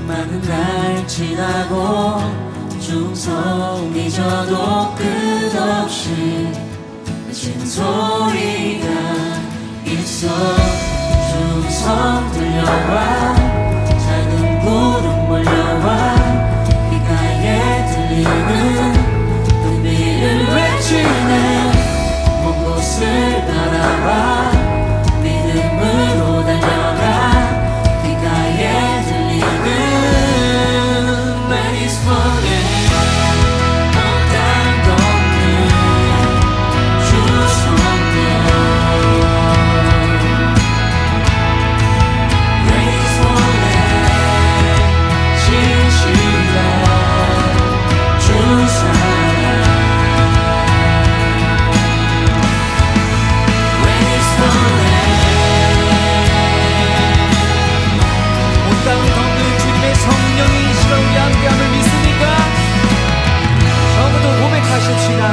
많은 날 지나고 숨소리 져도 끝없이 외치는 소리가 있어. 숨성 들려와 작은 구름 몰려와 귓가에 들리는 눈비를 외치네. 먼 곳을 바라봐 믿음으로 달려가 귓가에 들리는 Let it fall.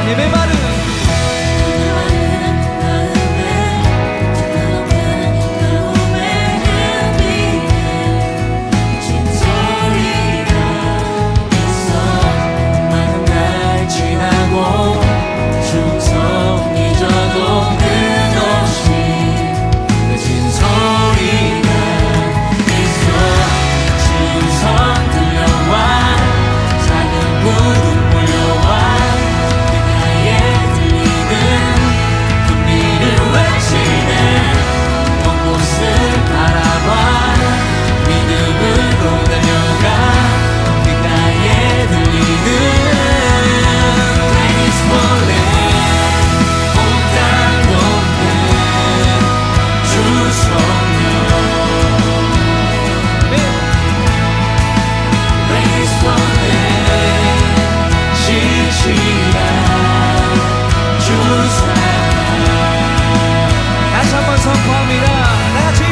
내 메마른 다시 한번 선포합니다. 다같이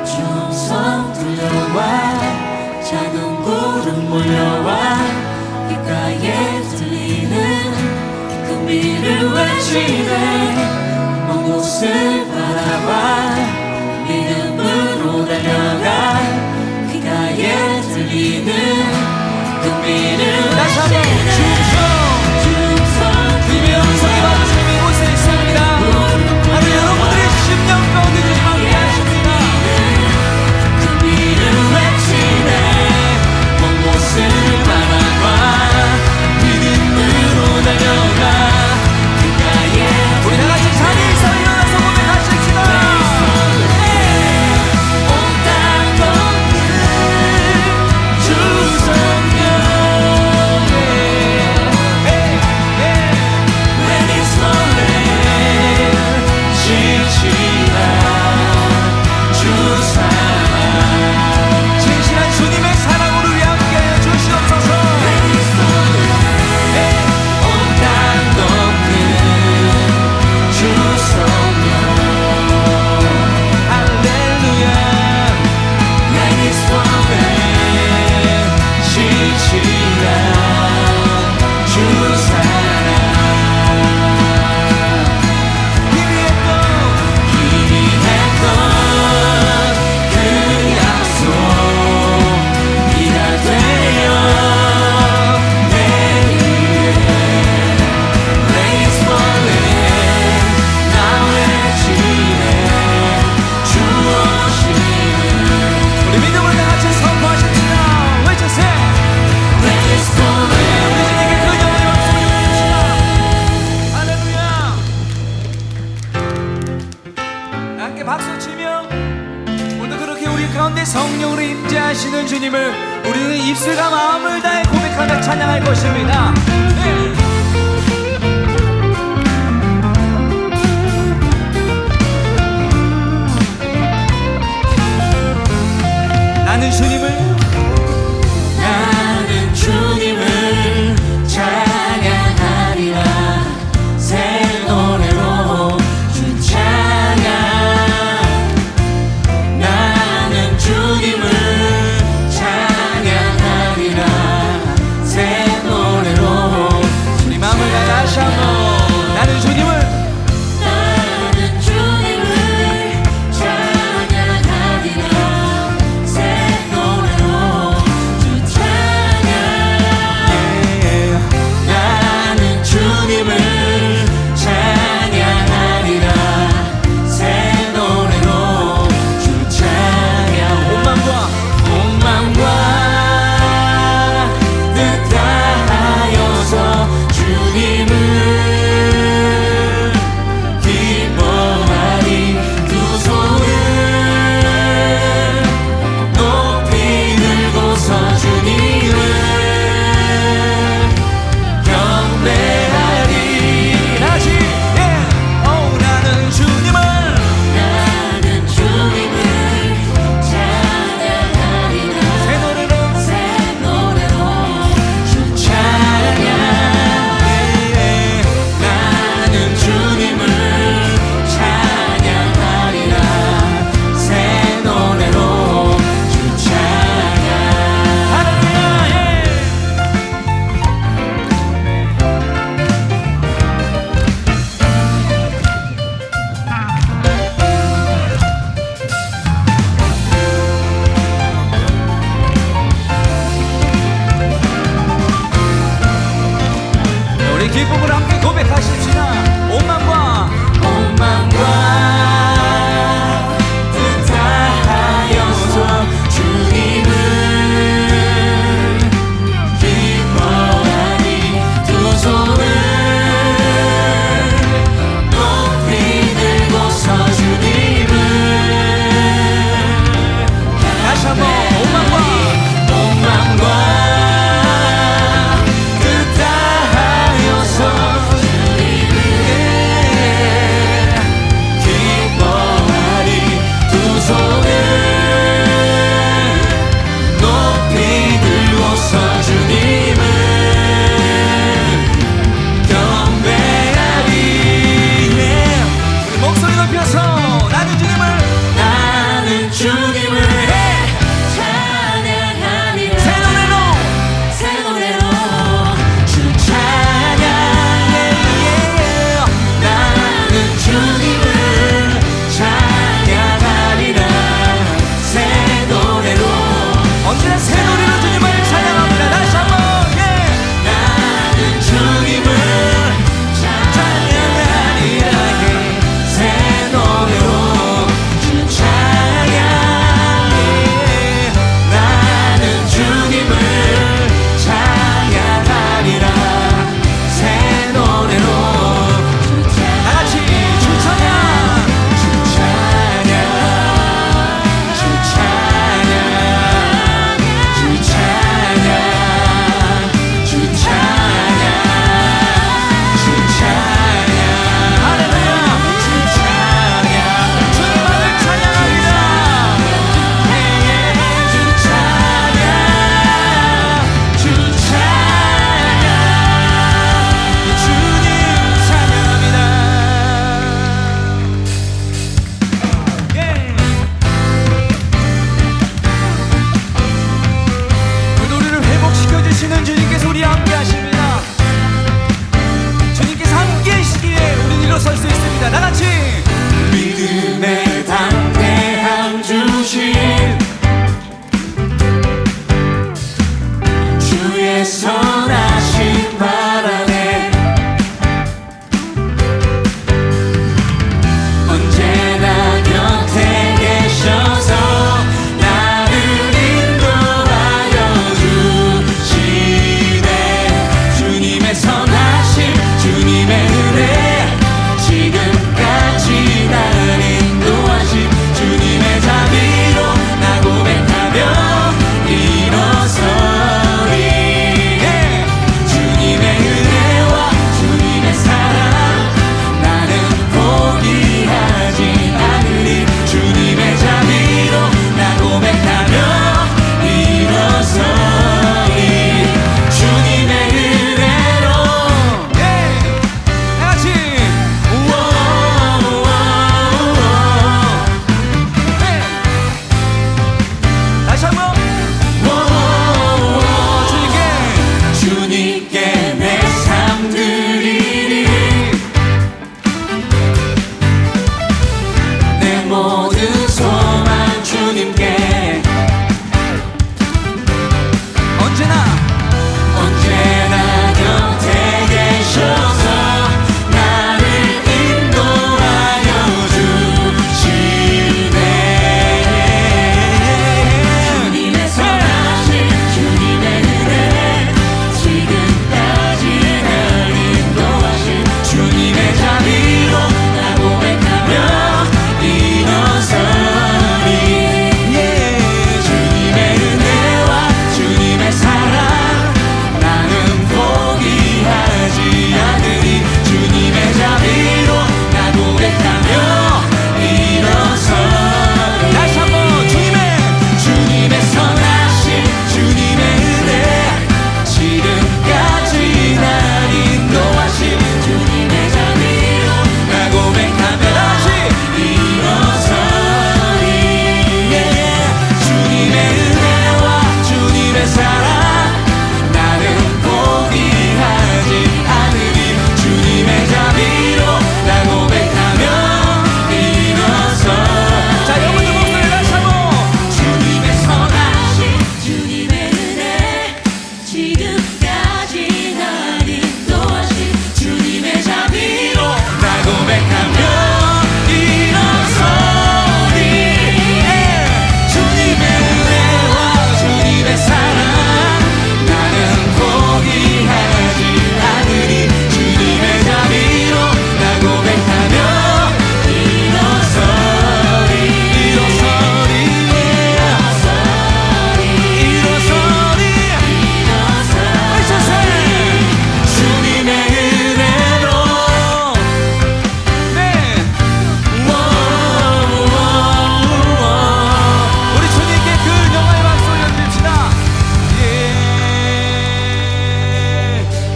충성 들려와 작은 구름 몰려와 귓가에 들리는 금비를 외치네. 먼 곳을 바라봐 믿음으로 달려가 귓가에 들리는 금비를 다시 한번 충성 주님의 음성이 받으시는 이곳에 있습니다. 바로 여러분들의 심령 가운데 지금 함께 하십니다. 우리 다같이 자리에서 일어나서 고백하십시다. 온 땅 인도하시는 주님을 우리는 입술과 마음을 다해 고백하며 찬양할 것입니다. 네. 나는 주님을 찬양하리라. 새 노래로 주 찬양. 나는 주님을 찬양하리라. 새 노래로 우리 마음을 다시 한번 나는 주님을 기쁨을 함께 고백하십시다. 온 마음과 뜻하여서 주님을 기뻐하니 두 손을 높이 들고서 주님을 다시 한번 온 마음과 주님께서 우리 함께 하십니다. 주님께서 함께 하시기에 우리는 일어설 수 있습니다. 다같이 믿음의 담대함 주신 주의 선하신 발 안에 언제나 곁에 계셔서 나를 인도하여 주시네. 주님의 선하심 주님의 은혜 지금까지 나를 인도하신 주님의 자비로 나 고백하며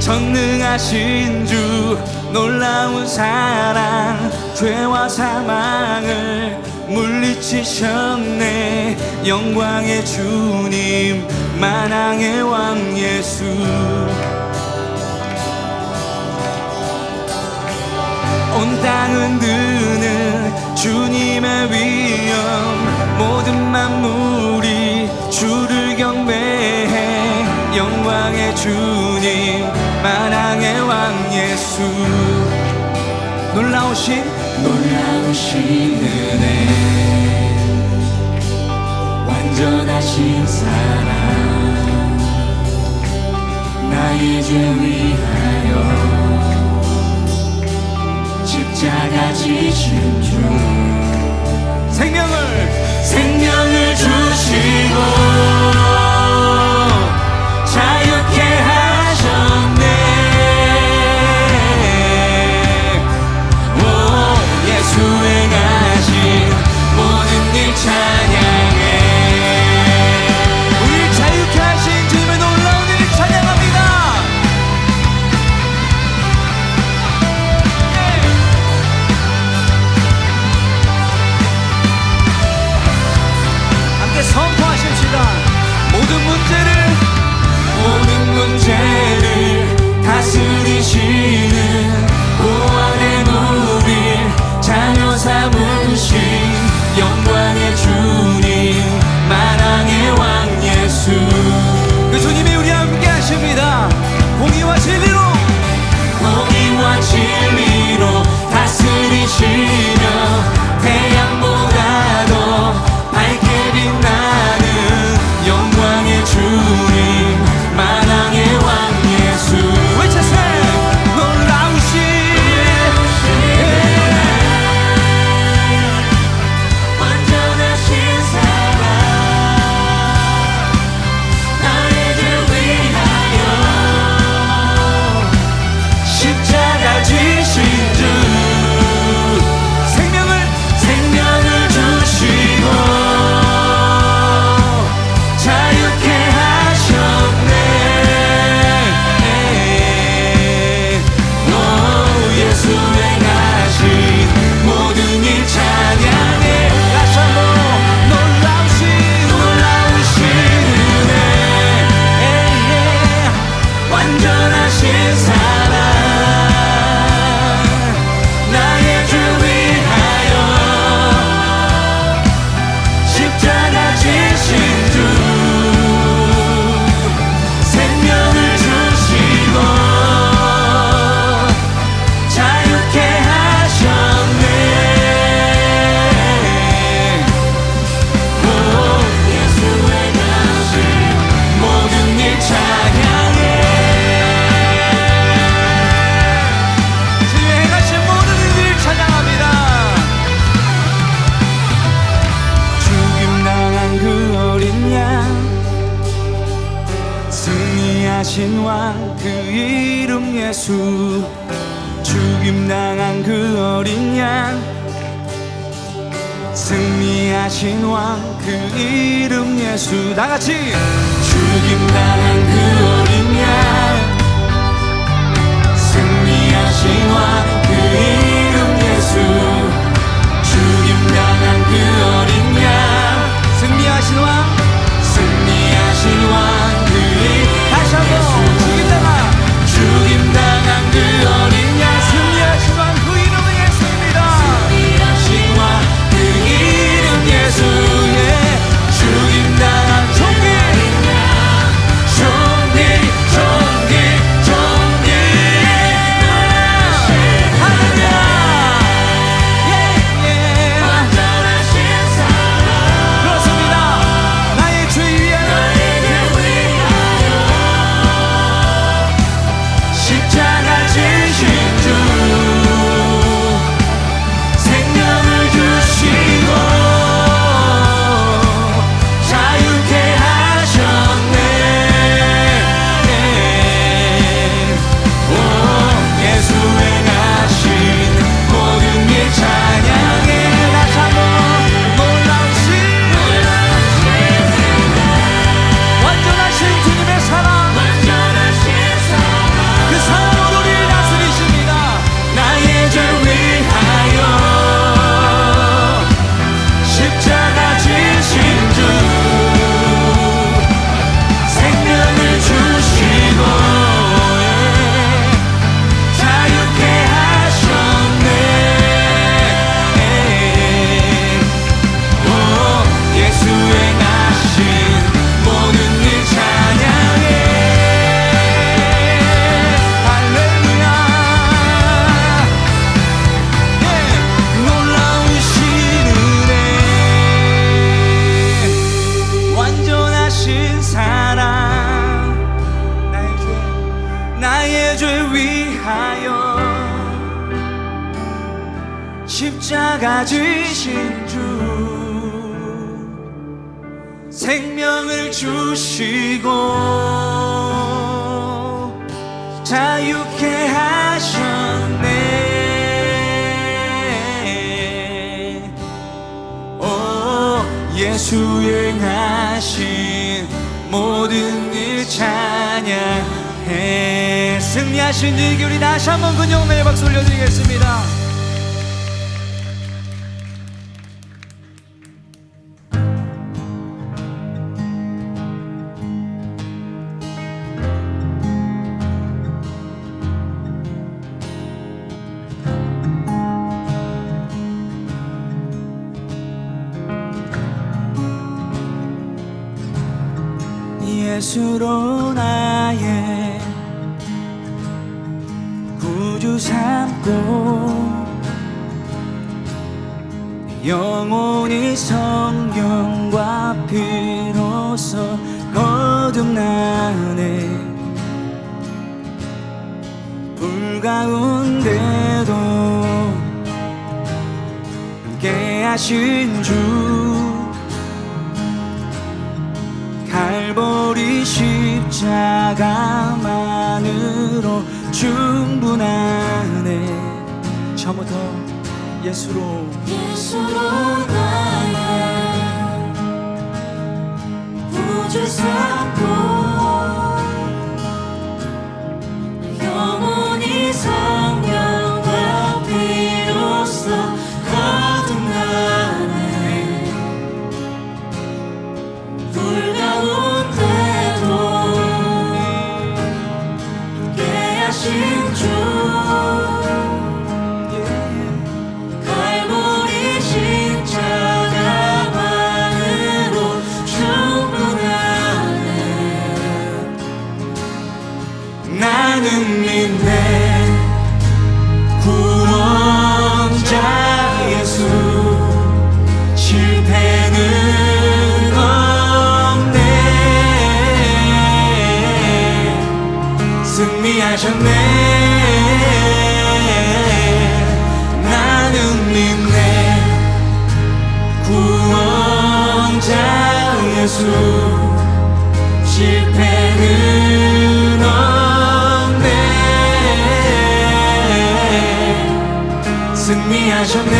전능하신 주 놀라운 사랑 죄와 사망을 물리치셨네. 영광의 주님 만왕의 왕 예수. 온 땅 흔드는 주님의 위엄 모든 만물이 주를 경배해. 영광의 주님 만왕의 왕 예수. 놀라우신 은혜 완전하신 사랑 나의 죄 위하여 십자가 지신 주. 생명을 주시고 자유케 하셨네. 오 예수 행하신 모든 일 찬양해. 우리 자유케 하신 주님의 놀라운 일 찬양합니다. 함께 선포하십시다. 모든 문제를 다스리시는 보안의 누빌 자녀 삼으신 영광의 주님 만왕의 왕 예수. 그 주님이 우리 함께 하십니다. 공의와 진리로 다스리시며 태양보다도 밝게 빛나는 영광의 주님 만왕의 왕 예수. 외쳐세요. 놀라우신 완전하신 사랑 나의 죄 위하여 십자가 지신 주. 생명을 주시고 자유케 하셨네. 오 예수 행하신 모든 일 찬양해. 다시 한번 놀라우신 은혜 완전하신 사랑 나의 죄 위하여 십자가 지신 주. 생명을 주시고 자유케 하셨네. 오 예수 행하신 모든 일 찬양해. 주의 행하신 모든 일 찬양합니다. 죽임당한 그 어린 양 승리하신 왕 그 이름 예수. 죽임당한 그 어린 양 승리하신 왕 그 이름 예수. 다같이 죽임당한 그 어린 양 승리하신 왕 그 이름 예수. 죽임당한 그 어린 양 승리하신 왕 그 이름. 다시 한번 죽임당한 그 어린 양 승리하신 왕 그 이름은 예수입니다. 승리하신 왕 그 이름 예수. 예. 죽임당한 종기 할렐루야. 그렇습니다. 십자가 지신 주 생명을 주시고 자유케 하셨네. 오 예수 행하신 모든 일 찬양해. 승리하신 주에게 우리 다시 한번 그 영광의 박수 올려드리겠습니다. 예수로 나의 구주 삼고 영원히 성령과 피로써 거듭나네. 불 가운데도 함께하신 주 갈보리 십자가만으로 충분하네. 처음부터 예수로 나의 구주 삼고 영원히 성령과 피로써 거듭나네. 불 가운데도 함께하신 주 갈보리 십자가만으로 충분하네. 나는 믿네. 구원자 예수 실패는 없네. 승리하셨네. 나는 믿네. 구원자 예수 실패는 없네. 승리하셨네.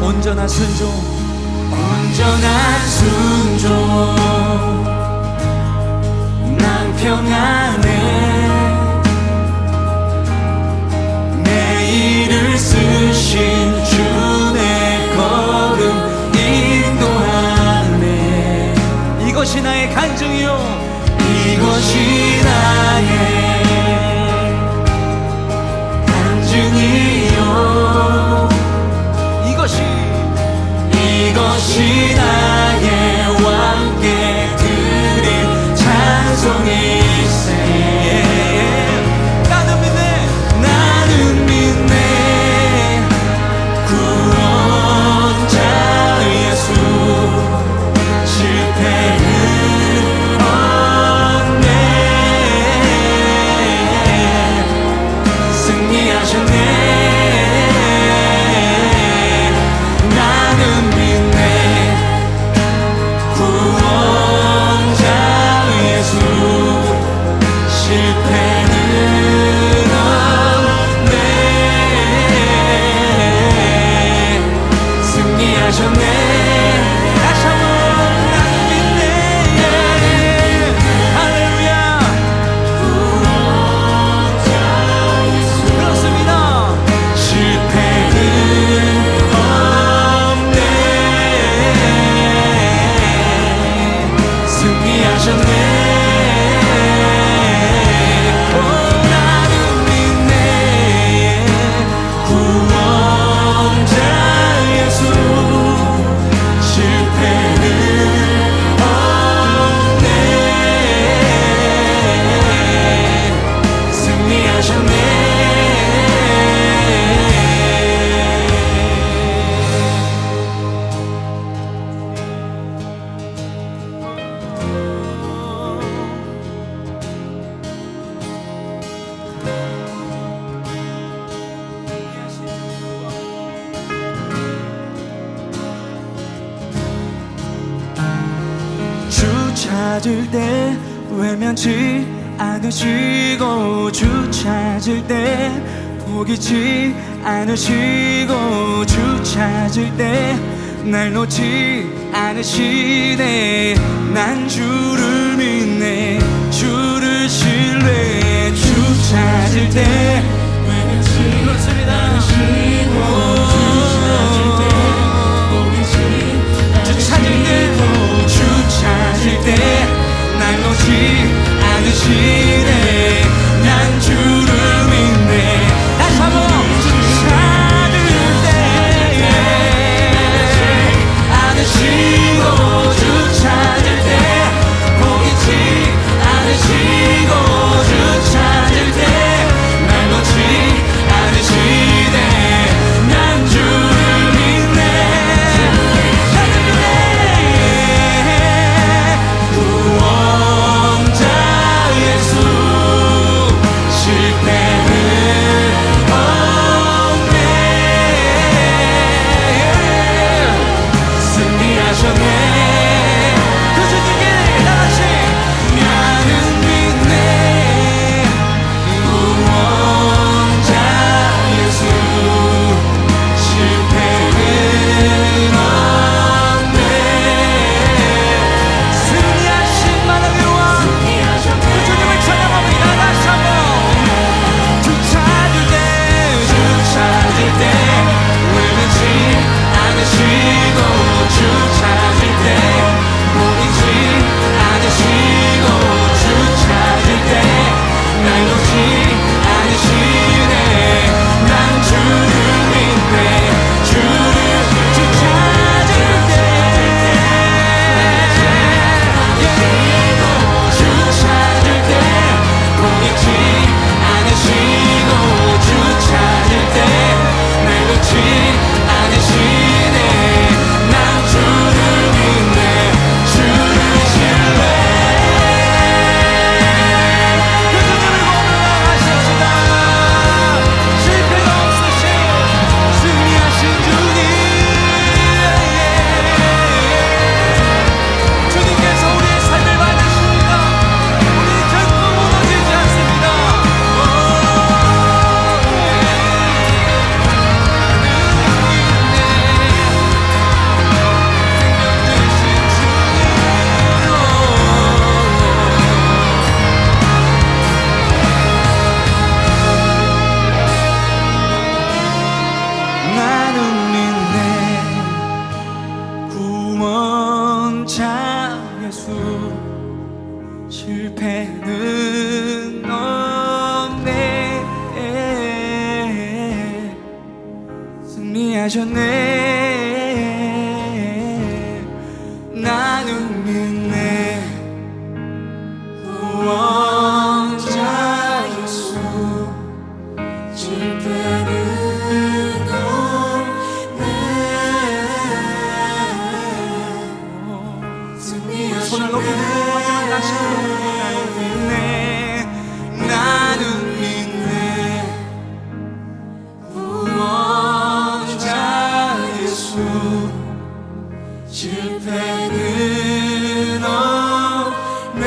온전한 순종 온전한 순종 난 평안해. 내 일을 쓰신 주의 걸음 인도하네. 이것이 나의 간증이요. 이것이 나의 간증이요. 이것이 나의 왕께 드릴 찬송일세. 나는 믿네. 나는 믿네. 구원자 예수 실패는 없네. 승리하셨네. 나는 믿네. 구원자 예수 실패는 없네. 승리하셨네. 다시 한번 나는 믿네. 할렐루야. 구원자 예수 그렇습니다. 실패는 없네. 승리하셨네. 오 나는 믿네. 구원자 예수 실패는 없네. 승리하셨네. 찾을 때 외면치 않으시고 주 찾을 때 포기치 않으시고 주 찾을 때 날 놓지 않으시네. 난 주를 믿네. 주를 신뢰해. 주 찾을 때 그렇습니다. 주 찾을 때 주 찾을 때 날 놓지 않으시네. 난 주를 믿네. 다시 한번 주 찾을 때 않으시고 주 찾을 때 포기치 않으시고 주 찾을 때 날 놓지 않으시네. 난 주를 믿네. 나를 믿네. 구원자 예수 실패는 없네. 승리하셨네. 그 주님께 다같이 나는 믿네. 구원자 예수 실패는 없네. 승리하신 만왕의 왕 그 주님을 찬양합니다. 다시 한번 주 찾을 때 외면치 않으시고 주 찾을 때 포기치 않으시고 주 찾을 때 날 놓지 않으시네. 난 주를 믿네. 주 찾을 때 주 찾을 때 포기치 않으시고 주 찾을 때 날 놓지 않으시네. 난 주를 믿네. 주를 신뢰해. 그 주님을 고백하십시다. 실패가 없으신 승리하신 주님. 주님께서 우리의 삶을 받으십니다. 우리 결코 무너지지 않습니다. 나는 믿네. 구원자 예수 실패는 없네. 승리하셨네. 나는 믿네. 구원자 예수 실패는 손을 높이 들고 다시 나는 믿네. 나는 믿네. 구원자 예수 실패는 없네.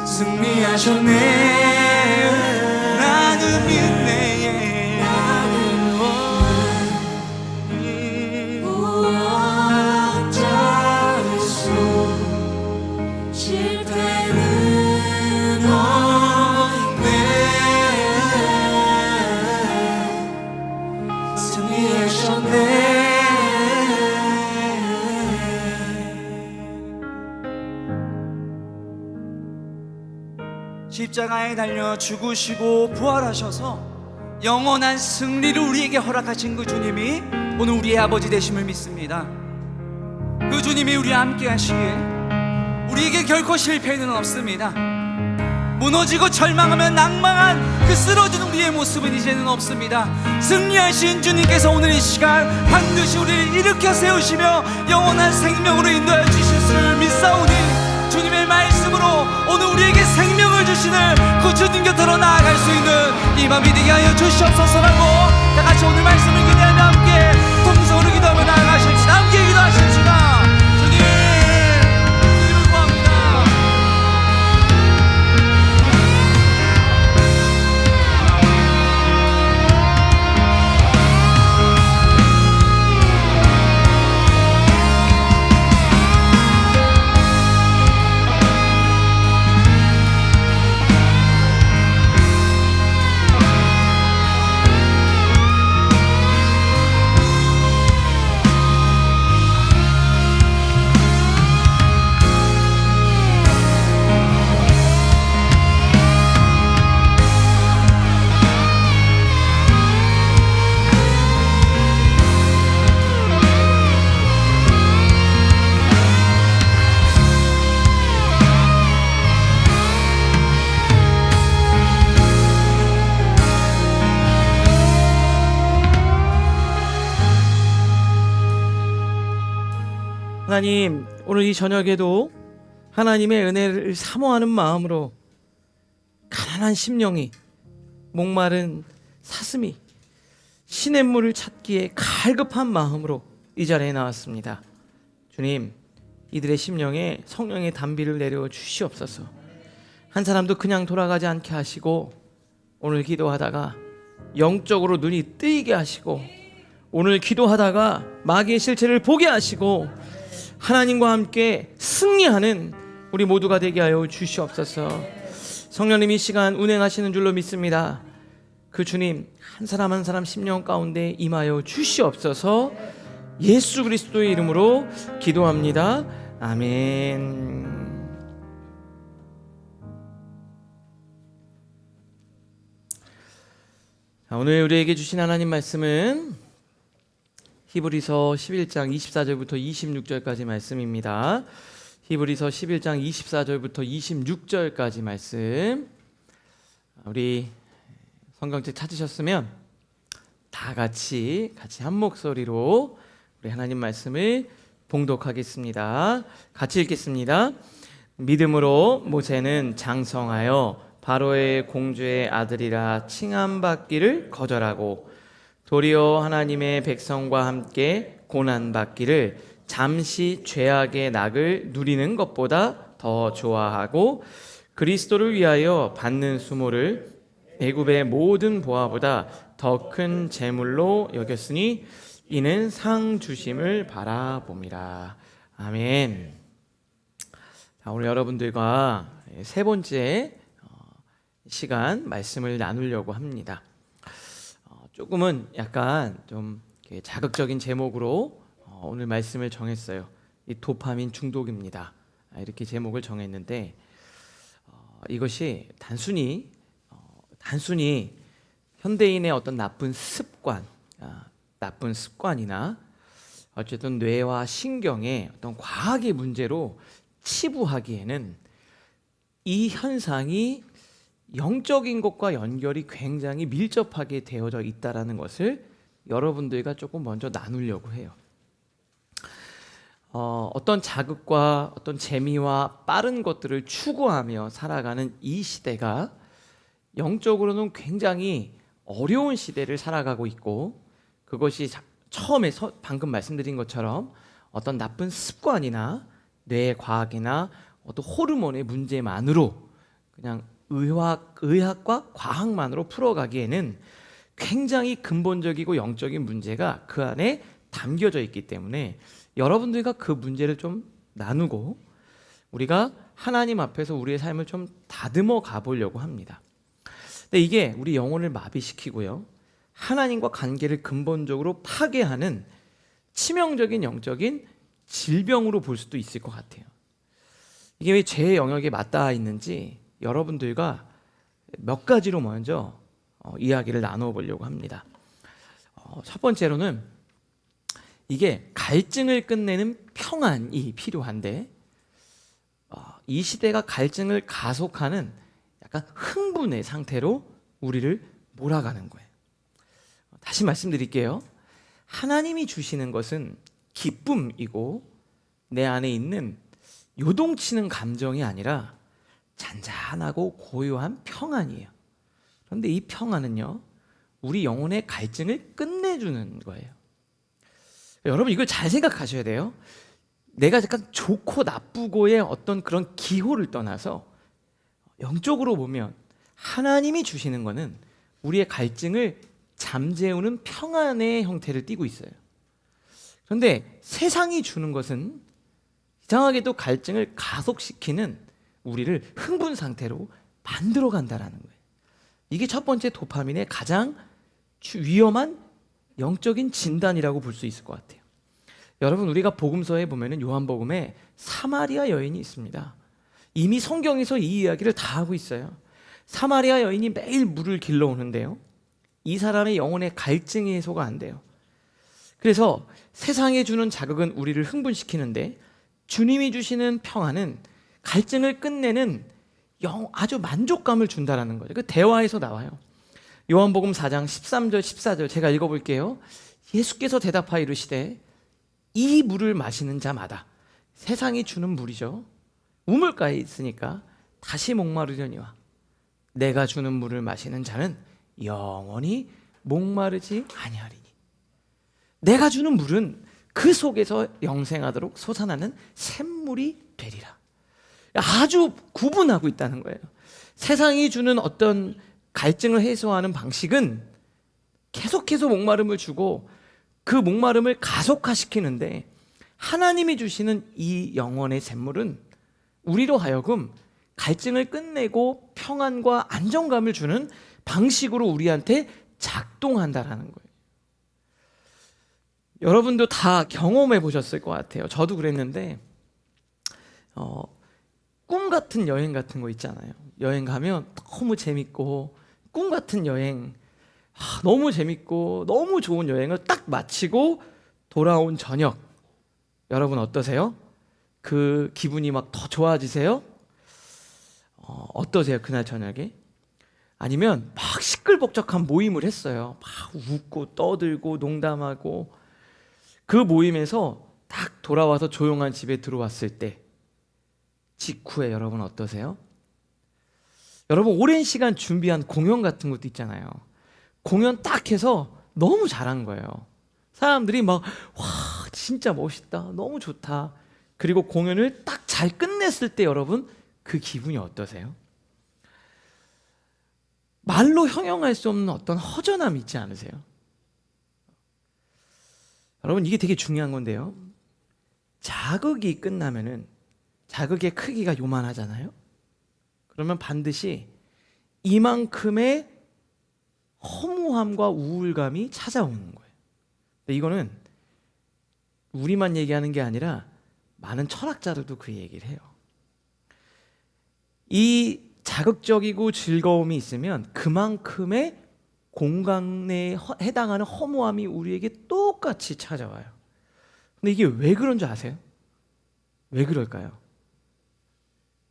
승리하셨네. 나는 믿네. 실패는 없네. 승리하셨네. 십자가에 달려 죽으시고 부활하셔서 영원한 승리를 우리에게 허락하신 그 주님이 오늘 우리의 아버지 되심을 믿습니다. 그 주님이 우리와 함께 하시기에 우리에게 결코 실패는 없습니다. 무너지고 절망하며 낭망한 그 쓰러진 우리의 모습은 이제는 없습니다. 승리하신 주님께서 오늘 이 시간 반드시 우리를 일으켜 세우시며 영원한 생명으로 인도해 주실 줄 믿사오니 주님의 말씀으로 오늘 우리에게 생명을 주시는 그 주님 곁으로 나아갈 수 있는 이 밤이 되게 하여 주시옵소서라고 다 같이 오늘 말씀을 기대하며 함께 통성으로 기도하며 나아가십시다. 함께 기도하십시다. 하나님, 오늘 이 저녁에도 하나님의 은혜를 사모하는 마음으로 가난한 심령이, 목마른 사슴이 시냇물을 찾기에 갈급한 마음으로 이 자리에 나왔습니다. 주님, 이들의 심령에 성령의 단비를 내려 주시옵소서. 한 사람도 그냥 돌아가지 않게 하시고, 오늘 기도하다가 영적으로 눈이 뜨이게 하시고, 오늘 기도하다가 마귀의 실체를 보게 하시고, 하나님과 함께 승리하는 우리 모두가 되게 하여 주시옵소서. 성령님 이 시간 운행하시는 줄로 믿습니다. 그 주님 한 사람 한 사람 심령 가운데 임하여 주시옵소서. 예수 그리스도의 이름으로 기도합니다. 아멘. 자, 오늘 우리에게 주신 하나님 말씀은 히브리서 11장 24절부터 26절까지 말씀입니다. 히브리서 11장 24절부터 26절까지 말씀. 우리 성경책 찾으셨으면 다 같이 한 목소리로 우리 하나님 말씀을 봉독하겠습니다. 같이 읽겠습니다. 믿음으로 모세는 장성하여 바로의 공주의 아들이라 칭함받기를 거절하고 도리어 하나님의 백성과 함께 고난받기를 잠시 죄악의 낙을 누리는 것보다 더 좋아하고 그리스도를 위하여 받는 수모를 애굽의 모든 보화보다 더 큰 재물로 여겼으니 이는 상 주심을 바라봄이라. 아멘. 자, 오늘 여러분들과 세 번째 시간 말씀을 나누려고 합니다. 조금은 약간 좀 자극적인 제목으로 오늘 말씀을 정했어요. 이 도파민 중독입니다. 이렇게 제목을 정했는데 이것이 단순히 현대인의 어떤 나쁜 습관이나 어쨌든 뇌와 신경의 어떤 과학의 문제로 치부하기에는 이 현상이 영적인 것과 연결이 굉장히 밀접하게 되어져 있다라는 것을 여러분들과 조금 먼저 나누려고 해요. 어떤 자극과 어떤 재미와 빠른 것들을 추구하며 살아가는 이 시대가 영적으로는 굉장히 어려운 시대를 살아가고 있고, 그것이 처음에 방금 말씀드린 것처럼 어떤 나쁜 습관이나 뇌 과학이나 어떤 호르몬의 문제만으로 그냥 의학과 과학만으로 풀어가기에는 굉장히 근본적이고 영적인 문제가 그 안에 담겨져 있기 때문에 여러분들과 그 문제를 좀 나누고 우리가 하나님 앞에서 우리의 삶을 좀 다듬어 가보려고 합니다. 근데 이게 우리 영혼을 마비시키고요, 하나님과 관계를 근본적으로 파괴하는 치명적인 영적인 질병으로 볼 수도 있을 것 같아요. 이게 왜 죄의 영역에 맞닿아 있는지 여러분들과 몇 가지로 먼저 이야기를 나누어 보려고 합니다. 첫 번째로는 이게 갈증을 끝내는 평안이 필요한데, 이 시대가 갈증을 가속하는 약간 흥분의 상태로 우리를 몰아가는 거예요. 다시 말씀드릴게요. 하나님이 주시는 것은 기쁨이고 내 안에 있는 요동치는 감정이 아니라 잔잔하고 고요한 평안이에요. 그런데 이 평안은요, 우리 영혼의 갈증을 끝내주는 거예요. 여러분 이걸 잘 생각하셔야 돼요. 내가 약간 좋고 나쁘고의 어떤 그런 기호를 떠나서 영적으로 보면 하나님이 주시는 것은 우리의 갈증을 잠재우는 평안의 형태를 띠고 있어요. 그런데 세상이 주는 것은 이상하게도 갈증을 가속시키는 우리를 흥분 상태로 만들어 간다라는 거예요. 이게 첫 번째 도파민의 가장 위험한 영적인 진단이라고 볼 수 있을 것 같아요. 여러분 우리가 복음서에 보면은 요한복음에 사마리아 여인이 있습니다. 이미 성경에서 이 이야기를 다 하고 있어요. 사마리아 여인이 매일 물을 길러 오는데요, 이 사람의 영혼의 갈증이 해소가 안 돼요. 그래서 세상에 주는 자극은 우리를 흥분시키는데 주님이 주시는 평안은 갈증을 끝내는 아주 만족감을 준다라는 거죠. 그 대화에서 나와요. 요한복음 4장 13절 14절 제가 읽어볼게요. 예수께서 대답하여 이르시되 이 물을 마시는 자마다 세상이 주는 물이죠. 우물가에 있으니까 다시 목마르려니와 내가 주는 물을 마시는 자는 영원히 목마르지 아니하리니. 내가 주는 물은 그 속에서 영생하도록 솟아나는 샘물이 되리라. 아주 구분하고 있다는 거예요. 세상이 주는 어떤 갈증을 해소하는 방식은 계속해서 목마름을 주고 그 목마름을 가속화시키는데, 하나님이 주시는 이 영원의 샘물은 우리로 하여금 갈증을 끝내고 평안과 안정감을 주는 방식으로 우리한테 작동한다라는 거예요. 여러분도 다 경험해 보셨을 것 같아요. 저도 그랬는데 꿈 같은 여행 같은 거 있잖아요. 여행 가면 너무 재밌고 꿈 같은 여행, 너무 재밌고 너무 좋은 여행을 딱 마치고 돌아온 저녁, 여러분 어떠세요? 그 기분이 막 더 좋아지세요? 어떠세요 그날 저녁에? 아니면 막 시끌벅적한 모임을 했어요. 막 웃고 떠들고 농담하고, 그 모임에서 딱 돌아와서 조용한 집에 들어왔을 때 직후에 여러분 어떠세요? 여러분 오랜 시간 준비한 공연 같은 것도 있잖아요. 공연 딱 해서 너무 잘한 거예요. 사람들이 막 와 진짜 멋있다, 너무 좋다. 그리고 공연을 딱 잘 끝냈을 때 여러분 그 기분이 어떠세요? 말로 형용할 수 없는 어떤 허전함이 있지 않으세요? 여러분 이게 되게 중요한 건데요, 자극이 끝나면은, 자극의 크기가 요만하잖아요. 그러면 반드시 이만큼의 허무함과 우울감이 찾아오는 거예요. 근데 이거는 우리만 얘기하는 게 아니라 많은 철학자들도 그 얘기를 해요. 이 자극적이고 즐거움이 있으면 그만큼의 공간에 해당하는 허무함이 우리에게 똑같이 찾아와요. 근데 이게 왜 그런 줄 아세요? 왜 그럴까요?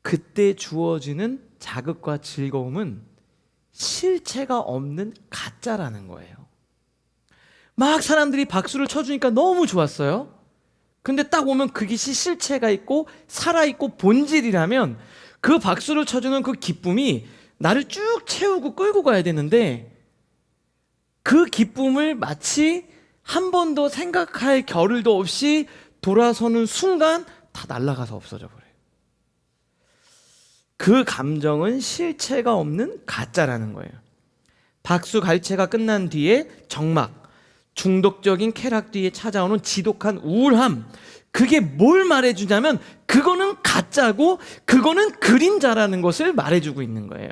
그때 주어지는 자극과 즐거움은 실체가 없는 가짜라는 거예요. 막 사람들이 박수를 쳐주니까 너무 좋았어요. 근데 딱 오면 그것이 실체가 있고 살아있고 본질이라면 그 박수를 쳐주는 그 기쁨이 나를 쭉 채우고 끌고 가야 되는데, 그 기쁨을 마치 한 번 더 생각할 겨를도 없이 돌아서는 순간 다 날아가서 없어져 버려요. 그 감정은 실체가 없는 가짜라는 거예요. 박수 갈채가 끝난 뒤에 정막, 중독적인 쾌락 뒤에 찾아오는 지독한 우울함, 그게 뭘 말해주냐면 그거는 가짜고 그거는 그림자라는 것을 말해주고 있는 거예요.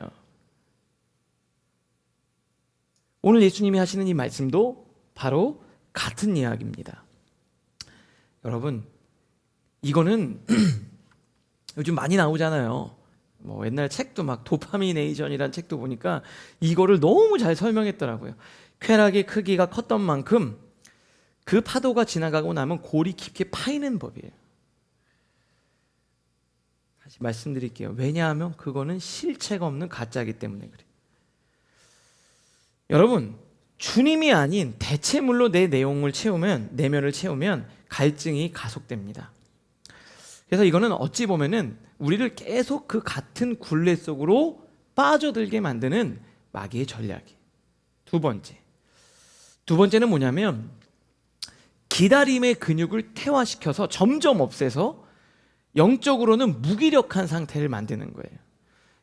오늘 예수님이 하시는 이 말씀도 바로 같은 이야기입니다. 여러분 이거는 요즘 많이 나오잖아요. 뭐 옛날 책도 막 도파미네이션이라는 책도 보니까 이거를 너무 잘 설명했더라고요. 쾌락의 크기가 컸던 만큼 그 파도가 지나가고 나면 골이 깊게 파이는 법이에요. 다시 말씀드릴게요. 왜냐하면 그거는 실체가 없는 가짜이기 때문에 그래요. 여러분 주님이 아닌 대체물로 내 내용을 채우면, 내면을 채우면 갈증이 가속됩니다. 그래서 이거는 어찌 보면은 우리를 계속 그 같은 굴레 속으로 빠져들게 만드는 마귀의 전략이에요. 두 번째는 뭐냐면 기다림의 근육을 퇴화시켜서 점점 없애서 영적으로는 무기력한 상태를 만드는 거예요.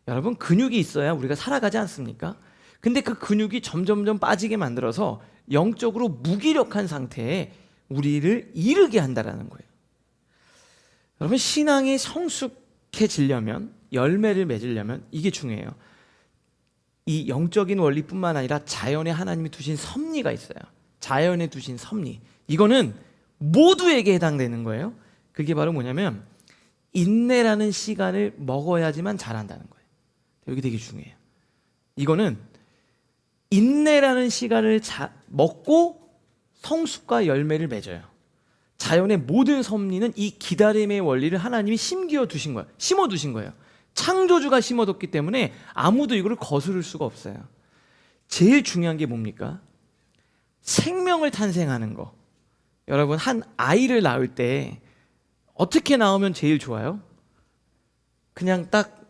여러분 근육이 있어야 우리가 살아가지 않습니까? 근데 그 근육이 점점점 빠지게 만들어서 영적으로 무기력한 상태에 우리를 이르게 한다라는 거예요. 여러분 신앙이 성숙해지려면, 열매를 맺으려면 이게 중요해요. 이 영적인 원리뿐만 아니라 자연에 하나님이 두신 섭리가 있어요. 자연에 두신 섭리, 이거는 모두에게 해당되는 거예요. 그게 바로 뭐냐면 인내라는 시간을 먹어야지만 잘한다는 거예요. 여기 되게 중요해요. 이거는 인내라는 시간을 먹고 성숙과 열매를 맺어요. 자연의 모든 섭리는 이 기다림의 원리를 하나님이 심어 두신 거예요. 창조주가 심어뒀기 때문에 아무도 이거를 거스를 수가 없어요. 제일 중요한 게 뭡니까? 생명을 탄생하는 거. 여러분 한 아이를 낳을 때 어떻게 나오면 제일 좋아요? 그냥 딱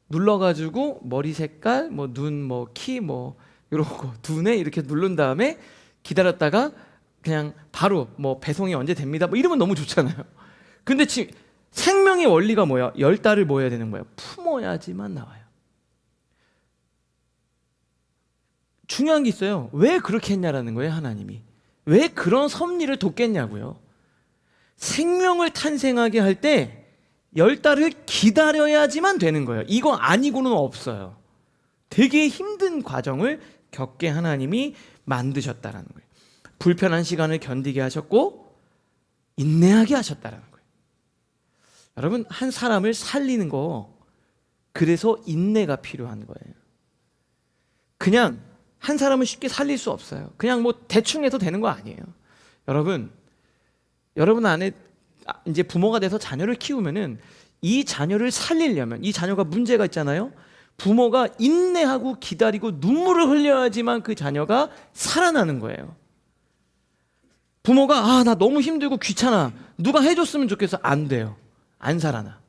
눌러가지고 머리 색깔, 뭐 눈, 뭐 키, 뭐 이런 거 두뇌 이렇게 누른 다음에 기다렸다가 그냥 바로 뭐 배송이 언제 됩니다. 뭐 이러면 너무 좋잖아요. 근데 지금 생명의 원리가 뭐야? 10달을 뭐 해야 되는 거예요? 품어야지만 나와요. 중요한 게 있어요. 왜 그렇게 했냐라는 거예요, 하나님이. 왜 그런 섭리를 뒀겠냐고요. 생명을 탄생하게 할 때 10달을 기다려야지만 되는 거예요. 이거 아니고는 없어요. 되게 힘든 과정을 겪게 하나님이 만드셨다라는 거예요. 불편한 시간을 견디게 하셨고 인내하게 하셨다라는 거예요. 여러분, 한 사람을 살리는 거 그래서 인내가 필요한 거예요. 그냥 한 사람은 쉽게 살릴 수 없어요. 그냥 뭐 대충 해도 되는 거 아니에요. 여러분 안에 이제 부모가 돼서 자녀를 키우면은 이 자녀를 살리려면, 이 자녀가 문제가 있잖아요. 부모가 인내하고 기다리고 눈물을 흘려야지만 그 자녀가 살아나는 거예요. 부모가 나 너무 힘들고 귀찮아, 누가 해줬으면 좋겠어, 안 돼요. 안 살아나.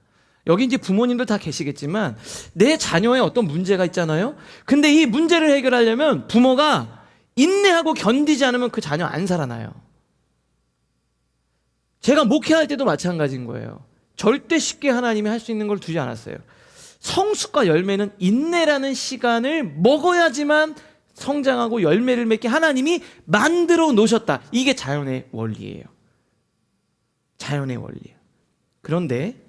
여기 이제 부모님들 다 계시겠지만 내 자녀의 어떤 문제가 있잖아요. 근데 이 문제를 해결하려면 부모가 인내하고 견디지 않으면 그 자녀 안 살아나요. 제가 목회할 때도 마찬가지인 거예요. 절대 쉽게 하나님이 할 수 있는 걸 두지 않았어요. 성숙과 열매는 인내라는 시간을 먹어야지만 성장하고 열매를 맺게 하나님이 만들어 놓으셨다. 이게 자연의 원리예요. 자연의 원리예요. 그런데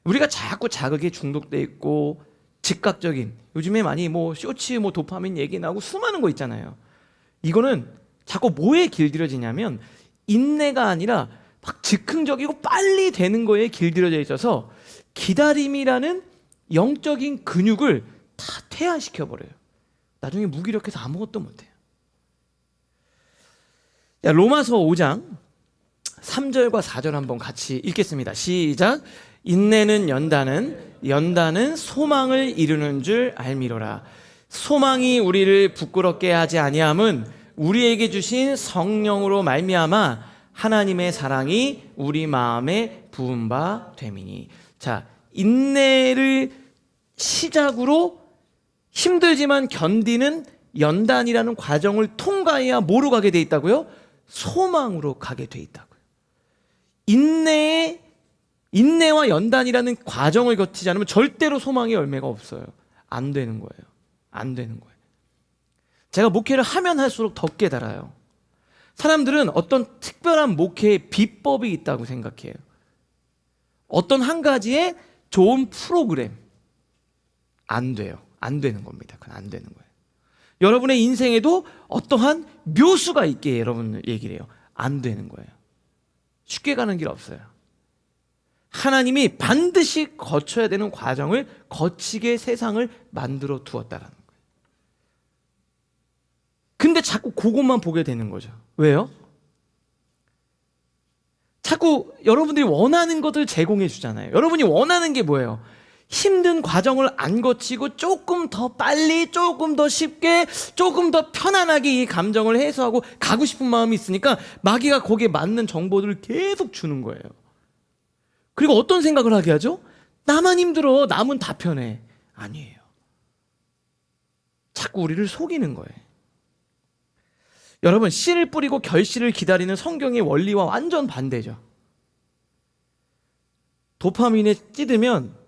우리가 자꾸 자극에 중독돼 있고 즉각적인, 요즘에 많이 뭐 쇼츠, 뭐 도파민 얘기 나오고 수많은 거 있잖아요. 이거는 자꾸 뭐에 길들여지냐면 인내가 아니라 막 즉흥적이고 빨리 되는 거에 길들여져 있어서 기다림이라는 영적인 근육을 다 퇴화시켜 버려요. 나중에 무기력해서 아무것도 못해요. 로마서 5장 3절과 4절 한번 같이 읽겠습니다. 시작. 인내는 연단은 소망을 이루는 줄 알미로라. 소망이 우리를 부끄럽게 하지 아니함은 우리에게 주신 성령으로 말미암아 하나님의 사랑이 우리 마음에 부은 바 됨이니. 자, 인내를 시작으로 힘들지만 견디는 연단이라는 과정을 통과해야 뭐로 가게 돼 있다고요? 소망으로 가게 돼 있다고요. 인내와 연단이라는 과정을 거치지 않으면 절대로 소망의 열매가 없어요. 안 되는 거예요. 안 되는 거예요. 제가 목회를 하면 할수록 더 깨달아요. 사람들은 어떤 특별한 목회의 비법이 있다고 생각해요. 어떤 한 가지의 좋은 프로그램. 안 돼요. 안 되는 겁니다. 그건 안 되는 거예요. 여러분의 인생에도 어떠한 묘수가 있게 여러분 얘기를 해요. 안 되는 거예요. 쉽게 가는 길 없어요. 하나님이 반드시 거쳐야 되는 과정을 거치게 세상을 만들어 두었다라는 거예요. 근데 자꾸 그것만 보게 되는 거죠. 왜요? 자꾸 여러분들이 원하는 것을 제공해 주잖아요. 여러분이 원하는 게 뭐예요? 힘든 과정을 안 거치고 조금 더 빨리, 조금 더 쉽게, 조금 더 편안하게 이 감정을 해소하고 가고 싶은 마음이 있으니까 마귀가 거기에 맞는 정보들을 계속 주는 거예요. 그리고 어떤 생각을 하게 하죠? 나만 힘들어, 남은 다 편해. 아니에요. 자꾸 우리를 속이는 거예요. 여러분, 씨를 뿌리고 결실을 기다리는 성경의 원리와 완전 반대죠. 도파민에 찌들면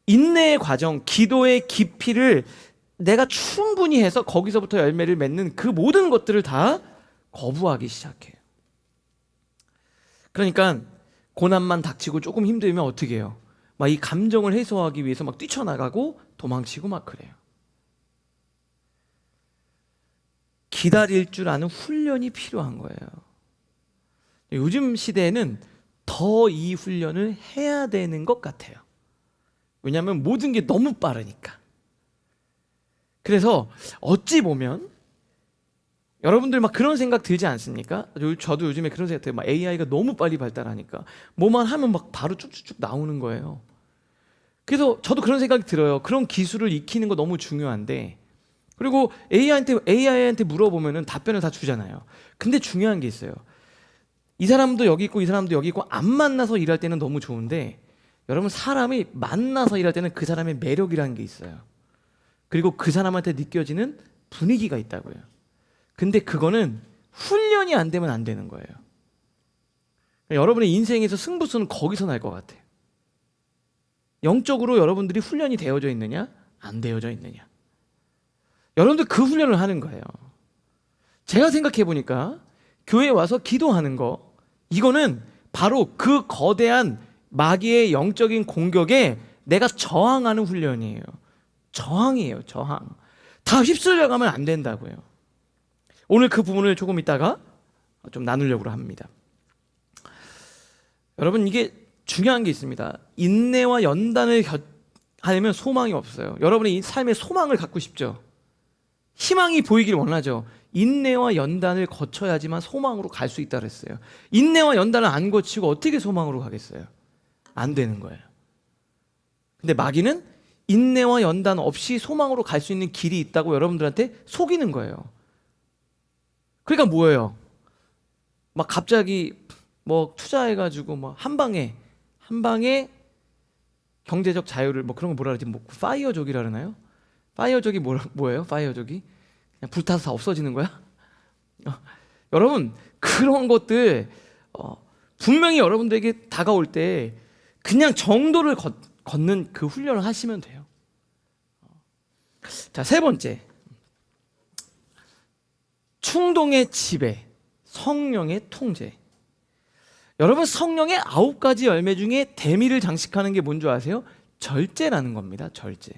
인내의 과정, 기도의 깊이를 내가 충분히 해서 거기서부터 열매를 맺는 그 모든 것들을 다 거부하기 시작해요. 그러니까 고난만 닥치고 조금 힘들면 어떻게 해요? 막 이 감정을 해소하기 위해서 막 뛰쳐나가고 도망치고 막 그래요. 기다릴 줄 아는 훈련이 필요한 거예요. 요즘 시대에는 더 이 훈련을 해야 되는 것 같아요. 왜냐하면 모든 게 너무 빠르니까. 그래서 어찌 보면 여러분들 막 그런 생각 들지 않습니까? 저도 요즘에 그런 생각 들어요. 막 AI가 너무 빨리 발달하니까 뭐만 하면 막 바로 쭉쭉쭉 나오는 거예요. 그래서 저도 그런 생각이 들어요. 그런 기술을 익히는 거 너무 중요한데, 그리고 AI한테 물어보면은 답변을 다 주잖아요. 근데 중요한 게 있어요. 이 사람도 여기 있고 이 사람도 여기 있고 안 만나서 일할 때는 너무 좋은데 여러분 사람이 만나서 일할 때는 그 사람의 매력이라는 게 있어요. 그리고 그 사람한테 느껴지는 분위기가 있다고요. 근데 그거는 훈련이 안 되면 안 되는 거예요. 여러분의 인생에서 승부수는 거기서 날 것 같아요. 영적으로 여러분들이 훈련이 되어져 있느냐 안 되어져 있느냐. 여러분들 그 훈련을 하는 거예요. 제가 생각해 보니까 교회에 와서 기도하는 거 이거는 바로 그 거대한 마귀의 영적인 공격에 내가 저항하는 훈련이에요. 저항이에요. 저항. 다 휩쓸려 가면 안 된다고요. 오늘 그 부분을 조금 이따가 좀 나누려고 합니다. 여러분 이게 중요한 게 있습니다. 인내와 연단을 하려면 소망이 없어요. 여러분의 삶에 소망을 갖고 싶죠. 희망이 보이길 원하죠. 인내와 연단을 거쳐야지만 소망으로 갈 수 있다 그랬어요. 인내와 연단을 안 거치고 어떻게 소망으로 가겠어요? 안 되는 거예요. 근데 마귀는 인내와 연단 없이 소망으로 갈 수 있는 길이 있다고 여러분들한테 속이는 거예요. 그러니까 뭐예요? 막 갑자기 뭐 투자해가지고 뭐 한 방에 경제적 자유를 뭐 그런 거 뭐라 그러지? 뭐 파이어족이라 그러나요? 파이어족이 뭐예요? 파이어족이 그냥 불타서 다 없어지는 거야? 여러분 그런 것들 분명히 여러분들에게 다가올 때 그냥 정도를 걷는 그 훈련을 하시면 돼요. 자, 세 번째, 충동의 지배, 성령의 통제. 여러분 성령의 9가지 열매 중에 대미를 장식하는 게 뭔지 아세요? 절제라는 겁니다. 절제.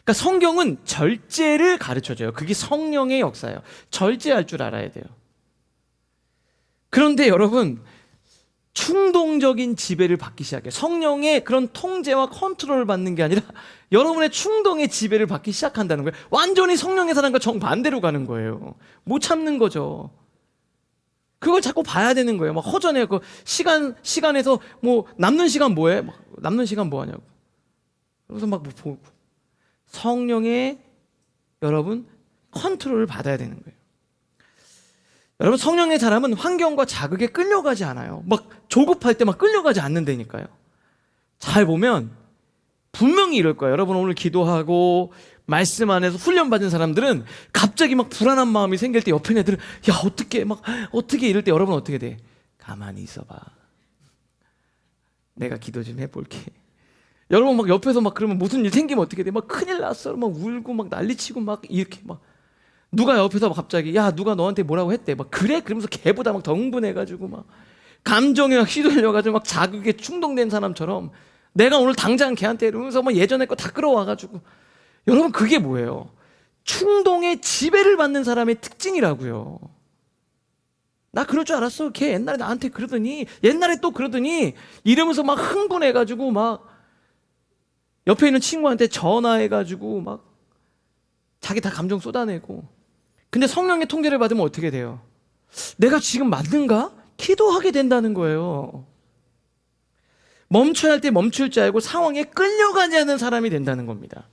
그러니까 성경은 절제를 가르쳐줘요. 그게 성령의 역사예요. 절제할 줄 알아야 돼요. 그런데 여러분 충동적인 지배를 받기 시작해요. 성령의 그런 통제와 컨트롤을 받는 게 아니라 여러분의 충동의 지배를 받기 시작한다는 거예요. 완전히 성령의 사랑과 정반대로 가는 거예요. 못 참는 거죠. 그걸 자꾸 봐야 되는 거예요. 막 허전해요. 그 시간에서 뭐 남는 시간 뭐해? 남는 시간 뭐 하냐고. 그래서 막 뭐 보고 성령의 여러분 컨트롤을 받아야 되는 거예요. 여러분 성령의 사람은 환경과 자극에 끌려가지 않아요. 막 조급할 때 막 끌려가지 않는다니까요. 잘 보면 분명히 이럴 거예요. 여러분 오늘 기도하고 말씀 안에서 훈련받은 사람들은 갑자기 막 불안한 마음이 생길 때 옆에 애들은 야 어떻게 이럴 때 여러분 어떻게 돼? 가만히 있어봐. 내가 기도 좀 해볼게. 여러분 막 옆에서 막 그러면 무슨 일 생기면 어떻게 돼? 막 큰일 났어. 막 울고 막 난리치고 막 이렇게 막 누가 옆에서 막 갑자기 야 누가 너한테 뭐라고 했대? 막 그래? 그러면서 걔보다 막 더 흥분해가지고 막 감정에 막 휘둘려가지고 막 자극에 충동된 사람처럼 내가 오늘 당장 걔한테 이러면서 막 예전에 거 다 끌어와가지고 여러분 그게 뭐예요? 충동의 지배를 받는 사람의 특징이라고요. 나 그럴 줄 알았어. 걔 옛날에 나한테 그러더니 옛날에 또 그러더니 이러면서 막 흥분해가지고 막 옆에 있는 친구한테 전화해가지고 막 자기 다 감정 쏟아내고. 근데 성령의 통제를 받으면 어떻게 돼요? 내가 지금 맞는가? 기도하게 된다는 거예요. 멈춰야 할 때 멈출 줄 알고 상황에 끌려가지 않는 사람이 된다는 겁니다.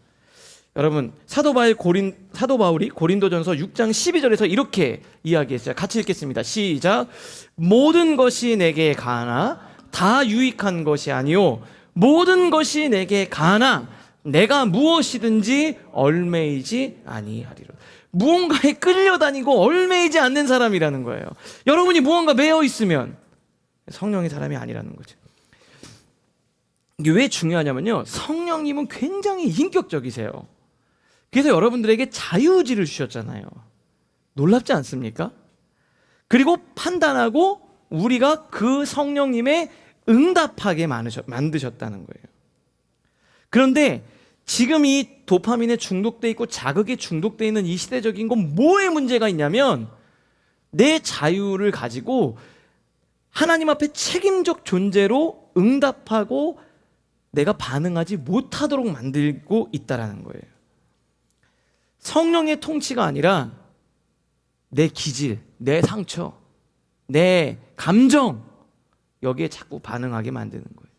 여러분 사도 바울이 고린도전서 6장 12절에서 이렇게 이야기했어요. 같이 읽겠습니다. 시작. 모든 것이 내게 가하나 다 유익한 것이 아니요 모든 것이 내게 가하나 내가 무엇이든지 얼매이지 아니하리라. 무언가에 끌려다니고 얼매이지 않는 사람이라는 거예요. 여러분이 무언가 매여 있으면 성령의 사람이 아니라는 거죠. 이게 왜 중요하냐면요, 성령님은 굉장히 인격적이세요. 그래서 여러분들에게 자유의지를 주셨잖아요. 놀랍지 않습니까? 그리고 판단하고 우리가 그 성령님의 응답하게 만드셨다는 거예요. 그런데 지금 이 도파민에 중독돼 있고 자극에 중독돼 있는 이 시대적인 건 뭐에 문제가 있냐면 내 자유를 가지고 하나님 앞에 책임적 존재로 응답하고 내가 반응하지 못하도록 만들고 있다라는 거예요. 성령의 통치가 아니라 내 기질, 내 상처, 내 감정 여기에 자꾸 반응하게 만드는 거예요.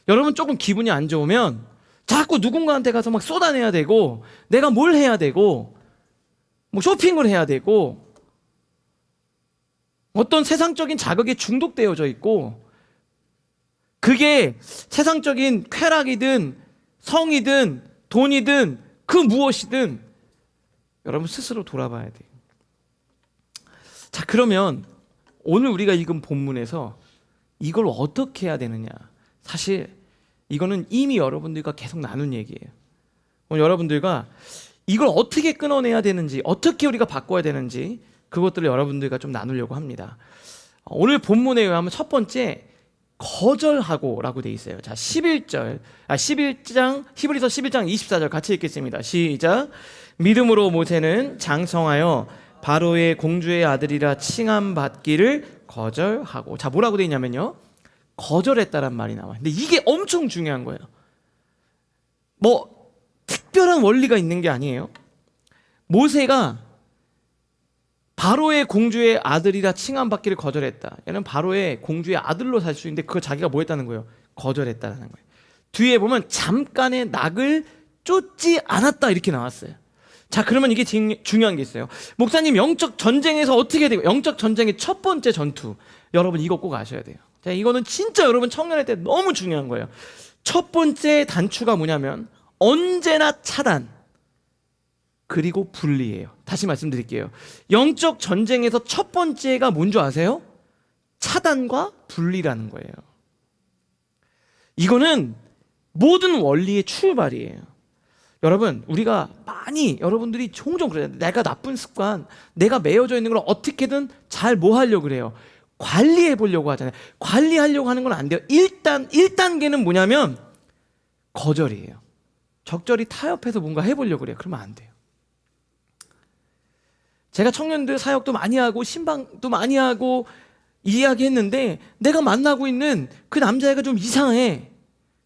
여러분 조금 기분이 안 좋으면 자꾸 누군가한테 가서 막 쏟아내야 되고 내가 뭘 해야 되고 뭐 쇼핑을 해야 되고 어떤 세상적인 자극에 중독되어져 있고, 그게 세상적인 쾌락이든 성이든 돈이든 그 무엇이든 여러분 스스로 돌아봐야 돼요. 자, 그러면 오늘 우리가 읽은 본문에서 이걸 어떻게 해야 되느냐? 사실 이거는 이미 여러분들과 계속 나눈 얘기예요. 오늘 여러분들과 이걸 어떻게 끊어내야 되는지, 어떻게 우리가 바꿔야 되는지 그것들을 여러분들과 좀 나누려고 합니다. 오늘 본문에 의하면 첫 번째, 거절하고라고 돼 있어요. 자, 11장 히브리서 11장 24절 같이 읽겠습니다. 시작. 믿음으로 모세는 장성하여 바로의 공주의 아들이라 칭함 받기를 거절하고. 자, 뭐라고 돼 있냐면요, 거절했다란 말이 나와요. 근데 이게 엄청 중요한 거예요. 뭐 특별한 원리가 있는 게 아니에요. 모세가 바로의 공주의 아들이라 칭함받기를 거절했다. 얘는 바로의 공주의 아들로 살 수 있는데 그거 자기가 뭐 했다는 거예요? 거절했다라는 거예요. 뒤에 보면 잠깐의 낙을 쫓지 않았다 이렇게 나왔어요. 자, 그러면 이게 중요한 게 있어요. 목사님, 영적 전쟁에서 어떻게 되고, 영적 전쟁의 첫 번째 전투, 여러분 이거 꼭 아셔야 돼요. 자, 이거는 진짜 여러분 청년할 때 너무 중요한 거예요. 첫 번째 단추가 뭐냐면 언제나 차단 그리고 분리예요. 다시 말씀드릴게요. 영적 전쟁에서 첫 번째가 뭔지 아세요? 차단과 분리라는 거예요. 이거는 모든 원리의 출발이에요. 여러분, 우리가 많이, 여러분들이 종종 그래요. 내가 나쁜 습관, 내가 매여져 있는 걸 어떻게든 잘 뭐 하려고 그래요? 관리해 보려고 하잖아요. 관리하려고 하는 건 안 돼요. 일단 1단계는 뭐냐면 거절이에요. 적절히 타협해서 뭔가 해보려고 그래요. 그러면 안 돼요. 제가 청년들 사역도 많이 하고 신방도 많이 하고 이야기했는데, 내가 만나고 있는 그 남자애가 좀 이상해.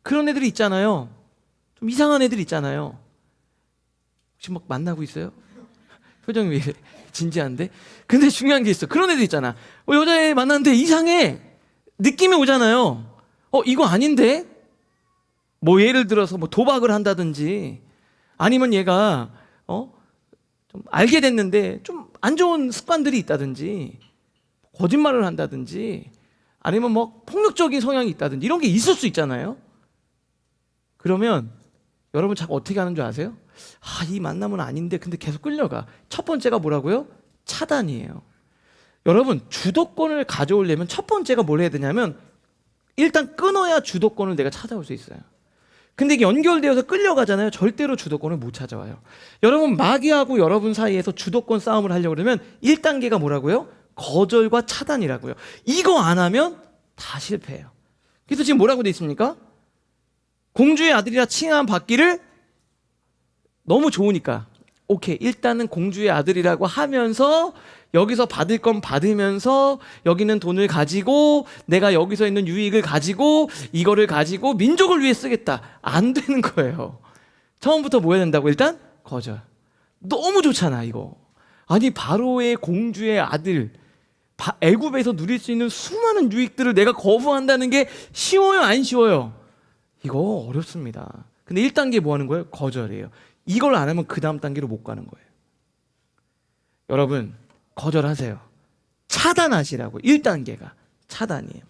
그런 애들이 있잖아요. 좀 이상한 애들이 있잖아요. 혹시 막 만나고 있어요? 표정이 왜 진지한데? 근데 중요한 게 있어. 그런 애들 있잖아. 여자애 만났는데 이상해. 느낌이 오잖아요. 이거 아닌데? 뭐 예를 들어서 뭐 도박을 한다든지, 아니면 얘가 좀 알게 됐는데 좀 안 좋은 습관들이 있다든지, 거짓말을 한다든지, 아니면 뭐 폭력적인 성향이 있다든지, 이런 게 있을 수 있잖아요. 그러면 여러분 자꾸 어떻게 하는 줄 아세요? 이 만남은 아닌데 근데 계속 끌려가. 첫 번째가 뭐라고요? 차단이에요. 여러분, 주도권을 가져오려면 첫 번째가 뭘 해야 되냐면 일단 끊어야 주도권을 내가 찾아올 수 있어요. 근데 이게 연결되어서 끌려가잖아요. 절대로 주도권을 못 찾아와요. 여러분, 마귀하고 여러분 사이에서 주도권 싸움을 하려고 그러면 1단계가 뭐라고요? 거절과 차단이라고요. 이거 안 하면 다 실패해요. 그래서 지금 뭐라고 돼 있습니까? 공주의 아들이라 칭함 받기를, 너무 좋으니까 오케이, 일단은 공주의 아들이라고 하면서 여기서 받을 건 받으면서 여기는 돈을 가지고 내가 여기서 있는 유익을 가지고 이거를 가지고 민족을 위해 쓰겠다. 안 되는 거예요. 처음부터 뭐 해야 된다고? 일단 거절. 너무 좋잖아 이거. 아니, 바로의 공주의 아들, 애굽에서 누릴 수 있는 수많은 유익들을 내가 거부한다는 게 쉬워요, 안 쉬워요? 이거 어렵습니다. 근데 1단계 뭐 하는 거예요? 거절이에요. 이걸 안 하면 그 다음 단계로 못 가는 거예요. 여러분, 거절하세요. 차단하시라고. 1단계가 차단이에요.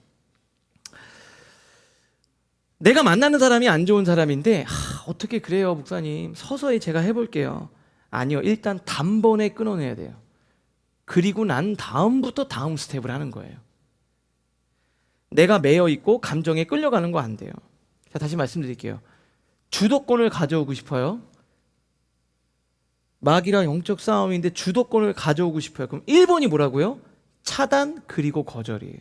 내가 만나는 사람이 안 좋은 사람인데 어떻게 그래요 목사님, 서서히 제가 해볼게요. 아니요, 일단 단번에 끊어내야 돼요. 그리고 난 다음부터 다음 스텝을 하는 거예요. 내가 매여 있고 감정에 끌려가는 거 안 돼요. 자, 다시 말씀드릴게요. 주도권을 가져오고 싶어요. 마귀랑 영적 싸움인데 주도권을 가져오고 싶어요. 그럼 1번이 뭐라고요? 차단 그리고 거절이에요.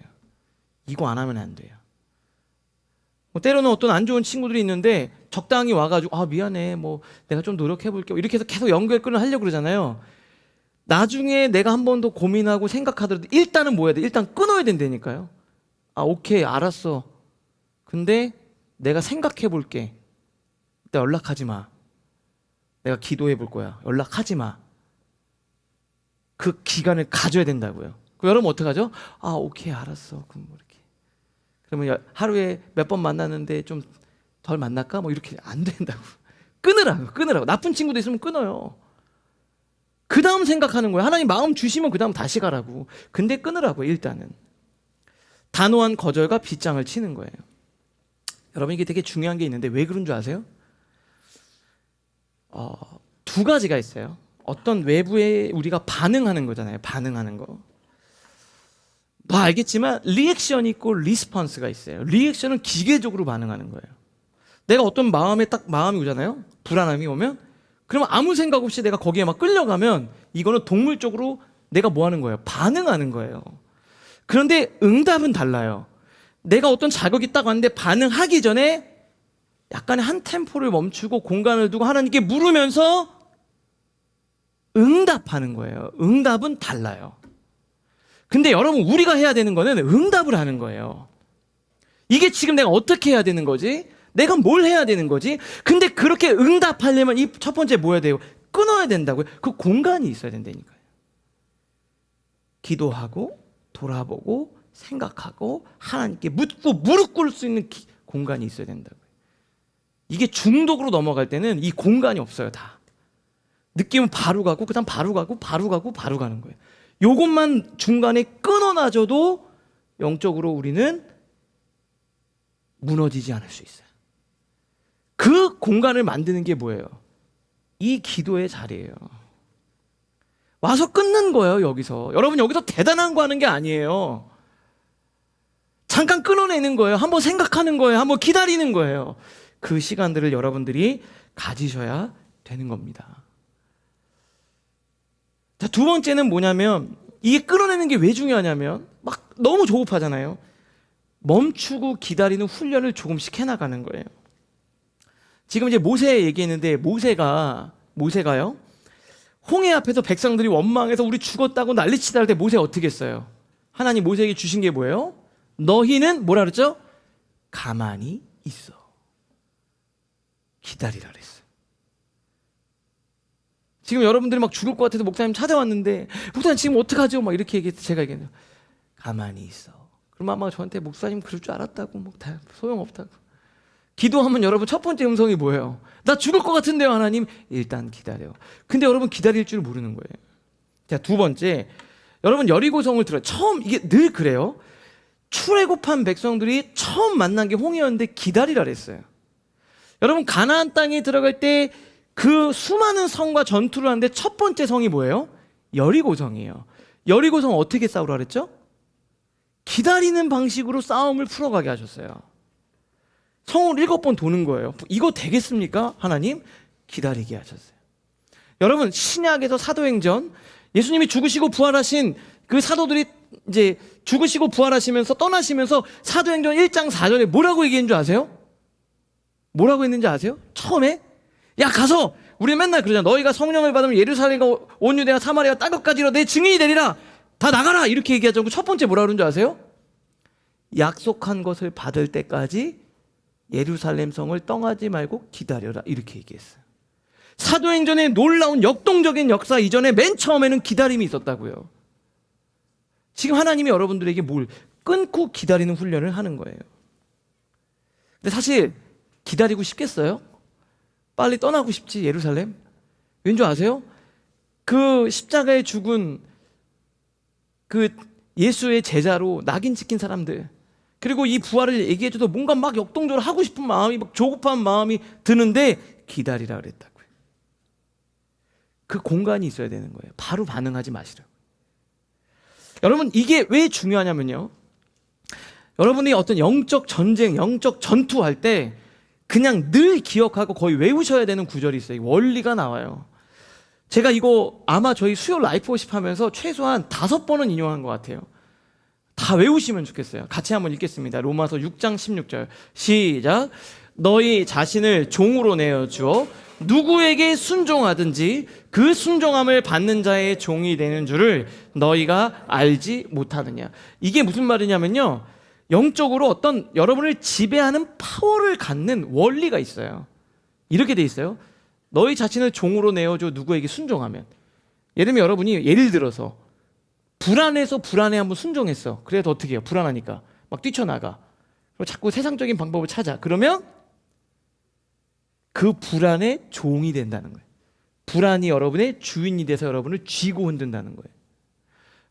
이거 안 하면 안 돼요. 때로는 어떤 안 좋은 친구들이 있는데 적당히 와가지고 미안해, 뭐 내가 좀 노력해볼게, 이렇게 해서 계속 연결끈을 하려고 그러잖아요. 나중에 내가 한 번 더 고민하고 생각하더라도 일단은 뭐 해야 돼? 일단 끊어야 된다니까요. 오케이, 알았어. 근데 내가 생각해볼게. 일단 연락하지 마. 내가 기도해 볼 거야. 연락하지 마. 그 기간을 가져야 된다고요. 그럼 여러분 어떡하죠? 오케이, 알았어. 그럼 뭐 이렇게. 그러면 하루에 몇 번 만났는데 좀 덜 만날까? 뭐 이렇게 안 된다고. 끊으라고. 나쁜 친구도 있으면 끊어요. 그 다음 생각하는 거예요. 하나님 마음 주시면 그 다음 다시 가라고. 근데 끊으라고 일단은. 단호한 거절과 빗장을 치는 거예요. 여러분 이게 되게 중요한 게 있는데 왜 그런 줄 아세요? 두 가지가 있어요. 어떤 외부에 우리가 반응하는 거잖아요. 반응하는 거. 너 알겠지만 리액션이 있고 리스폰스가 있어요. 리액션은 기계적으로 반응하는 거예요. 내가 어떤 마음이 오잖아요. 불안함이 오면 그러면 아무 생각 없이 내가 거기에 막 끌려가면 이거는 동물적으로 내가 뭐 하는 거예요? 반응하는 거예요. 그런데 응답은 달라요. 내가 어떤 자극이 딱 왔는데 반응하기 전에 약간의 한 템포를 멈추고 공간을 두고 하나님께 물으면서 응답하는 거예요. 응답은 달라요. 근데 여러분 우리가 해야 되는 거는 응답을 하는 거예요. 이게 지금 내가 어떻게 해야 되는 거지? 내가 뭘 해야 되는 거지? 근데 그렇게 응답하려면 이 첫 번째 뭐 해야 돼요? 끊어야 된다고요. 그 공간이 있어야 된다니까요. 기도하고 돌아보고 생각하고 하나님께 묻고 무릎 꿇을 수 있는 공간이 있어야 된다고요. 이게 중독으로 넘어갈 때는 이 공간이 없어요. 다 느낌은 바로 가고 그 다음 바로 가고 바로 가고 바로 가는 거예요. 요것만 중간에 끊어놔줘도 영적으로 우리는 무너지지 않을 수 있어요. 그 공간을 만드는 게 뭐예요? 이 기도의 자리예요. 와서 끊는 거예요. 여기서 여러분 여기서 대단한 거 하는 게 아니에요. 잠깐 끊어내는 거예요. 한번 생각하는 거예요. 한번 기다리는 거예요. 그 시간들을 여러분들이 가지셔야 되는 겁니다. 자, 두 번째는 뭐냐면 이게 끌어내는 게 왜 중요하냐면 막 너무 조급하잖아요. 멈추고 기다리는 훈련을 조금씩 해나가는 거예요. 지금 이제 모세 얘기했는데 모세가요 홍해 앞에서 백성들이 원망해서 우리 죽었다고 난리치다 할 때 모세 어떻게 했어요? 하나님 모세에게 주신 게 뭐예요? 너희는 뭐라 그랬죠? 가만히 있어. 기다리라 그랬어요. 지금 여러분들이 막 죽을 것 같아서 목사님 찾아왔는데 목사님 지금 어떡하죠? 막 이렇게 얘기해서 제가 얘기해요. 가만히 있어. 그럼 아마 저한테 목사님 그럴 줄 알았다고 뭐 다 소용없다고. 기도하면 여러분 첫 번째 음성이 뭐예요? 나 죽을 것 같은데요 하나님. 일단 기다려. 근데 여러분 기다릴 줄 모르는 거예요. 자, 두 번째 여러분 여리고성을 들어요. 처음 이게 늘 그래요. 출애굽한 백성들이 처음 만난 게 홍해였는데 기다리라 그랬어요. 여러분 가나안 땅에 들어갈 때 그 수많은 성과 전투를 하는데 첫 번째 성이 뭐예요? 여리고성이에요. 여리고성 어떻게 싸우라 그랬죠? 기다리는 방식으로 싸움을 풀어가게 하셨어요. 성을 7번 도는 거예요. 이거 되겠습니까? 하나님 기다리게 하셨어요. 여러분 신약에서 사도행전 예수님이 죽으시고 부활하신 그 사도들이 이제 죽으시고 부활하시면서 떠나시면서 사도행전 1장 4절에 뭐라고 얘기했는 줄 아세요? 뭐라고 했는지 아세요? 처음에 야 가서 우리 맨날 그러잖아. 너희가 성령을 받으면 예루살렘과 온 유대와 사마리아 땅 끝까지로 내 증인이 되리라. 다 나가라 이렇게 얘기하지 않고 첫 번째 뭐라 그러는 줄 아세요? 약속한 것을 받을 때까지 예루살렘 성을 떠나지 말고 기다려라 이렇게 얘기했어요. 사도행전의 놀라운 역동적인 역사 이전에 맨 처음에는 기다림이 있었다고요. 지금 하나님이 여러분들에게 뭘 끊고 기다리는 훈련을 하는 거예요. 근데 사실 기다리고 싶겠어요? 빨리 떠나고 싶지 예루살렘? 왠지 아세요? 그 십자가에 죽은 그 예수의 제자로 낙인 찍힌 사람들 그리고 이 부활을 얘기해줘도 뭔가 막 역동적으로 하고 싶은 마음이 막 조급한 마음이 드는데 기다리라 그랬다고요. 그 공간이 있어야 되는 거예요. 바로 반응하지 마시라고. 여러분 이게 왜 중요하냐면요. 여러분이 어떤 영적 전쟁, 영적 전투할 때 그냥 늘 기억하고 거의 외우셔야 되는 구절이 있어요. 원리가 나와요. 제가 이거 아마 저희 수요 라이프워십 하면서 최소한 5번은 인용한 것 같아요. 다 외우시면 좋겠어요. 같이 한번 읽겠습니다. 로마서 6장 16절 시작. 너희 자신을 종으로 내어주어 누구에게 순종하든지 그 순종함을 받는 자의 종이 되는 줄을 너희가 알지 못하느냐. 이게 무슨 말이냐면요. 영적으로 어떤 여러분을 지배하는 파워를 갖는 원리가 있어요. 이렇게 돼 있어요. 너희 자신을 종으로 내어줘 누구에게 순종하면. 예를 들면 여러분이 예를 들어서 불안해서 불안해 한번 순종했어. 그래도 어떻게 해요? 불안하니까 막 뛰쳐나가. 그리고 자꾸 세상적인 방법을 찾아. 그러면 그 불안의 종이 된다는 거예요. 불안이 여러분의 주인이 돼서 여러분을 쥐고 흔든다는 거예요.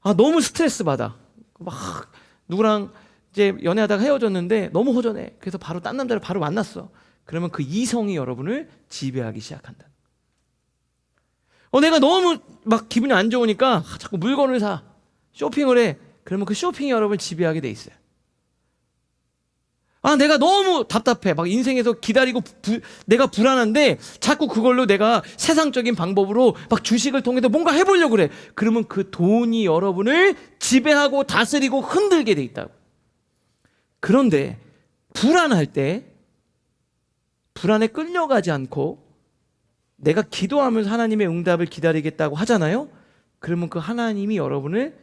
아, 너무 스트레스 받아. 막 누구랑 이제 연애하다가 헤어졌는데 너무 허전해. 그래서 바로 딴 남자를 바로 만났어. 그러면 그 이성이 여러분을 지배하기 시작한다. 내가 너무 막 기분이 안 좋으니까 자꾸 물건을 사, 쇼핑을 해. 그러면 그 쇼핑이 여러분을 지배하게 돼 있어요. 아, 내가 너무 답답해. 막 인생에서 기다리고 내가 불안한데 자꾸 그걸로 내가 세상적인 방법으로 막 주식을 통해서 뭔가 해보려고 그래. 그러면 그 돈이 여러분을 지배하고 다스리고 흔들게 돼 있다고. 그런데 불안할 때 불안에 끌려가지 않고 내가 기도하면서 하나님의 응답을 기다리겠다고 하잖아요. 그러면 그 하나님이 여러분을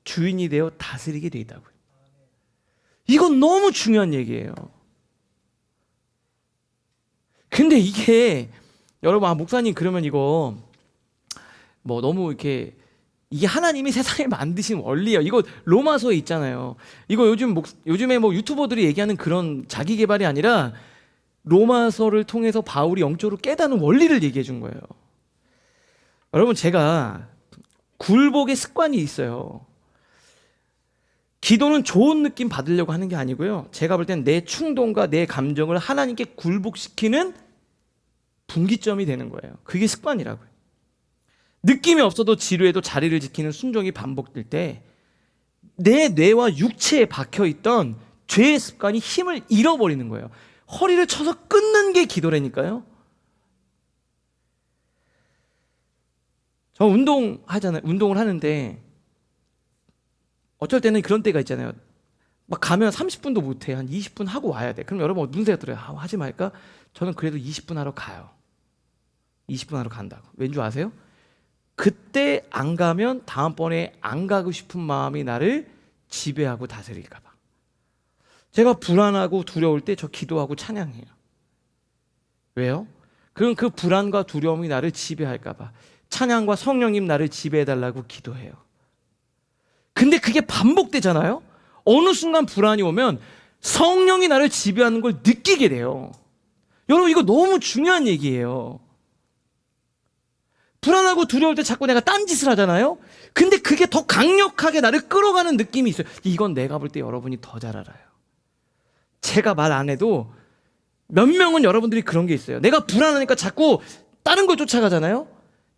주인이 되어 다스리게 돼 있다고요. 이건 너무 중요한 얘기예요. 근데 이게 여러분, 목사님 그러면 이거 뭐 너무 이렇게 이게 하나님이 세상에 만드신 원리예요. 이거 로마서에 있잖아요. 이거 요즘에 뭐 유튜버들이 얘기하는 그런 자기 개발이 아니라 로마서를 통해서 바울이 영적으로 깨닫는 원리를 얘기해 준 거예요. 여러분, 제가 굴복의 습관이 있어요. 기도는 좋은 느낌 받으려고 하는 게 아니고요. 제가 볼 땐 내 충동과 내 감정을 하나님께 굴복시키는 분기점이 되는 거예요. 그게 습관이라고요. 느낌이 없어도 지루해도 자리를 지키는 순종이 반복될 때 내 뇌와 육체에 박혀있던 죄의 습관이 힘을 잃어버리는 거예요. 허리를 쳐서 끊는 게 기도라니까요. 저 운동을 하는데 어쩔 때는 그런 때가 있잖아요. 막 가면 30분도 못해. 한 20분 하고 와야 돼. 그럼 여러분 무슨 생각 들어요? 하지 말까? 저는 그래도 20분 하러 가요. 20분 하러 간다고. 왠 줄 아세요? 그때 안 가면 다음번에 안 가고 싶은 마음이 나를 지배하고 다스릴까 봐. 제가 불안하고 두려울 때 저 기도하고 찬양해요. 왜요? 그럼 그 불안과 두려움이 나를 지배할까 봐. 찬양과 성령님 나를 지배해달라고 기도해요. 근데 그게 반복되잖아요. 어느 순간 불안이 오면 성령이 나를 지배하는 걸 느끼게 돼요. 여러분, 이거 너무 중요한 얘기예요. 불안하고 두려울 때 자꾸 내가 딴짓을 하잖아요. 근데 그게 더 강력하게 나를 끌어가는 느낌이 있어요. 이건 내가 볼 때 여러분이 더 잘 알아요. 제가 말 안 해도 몇 명은 여러분들이 그런 게 있어요. 내가 불안하니까 자꾸 다른 걸 쫓아가잖아요.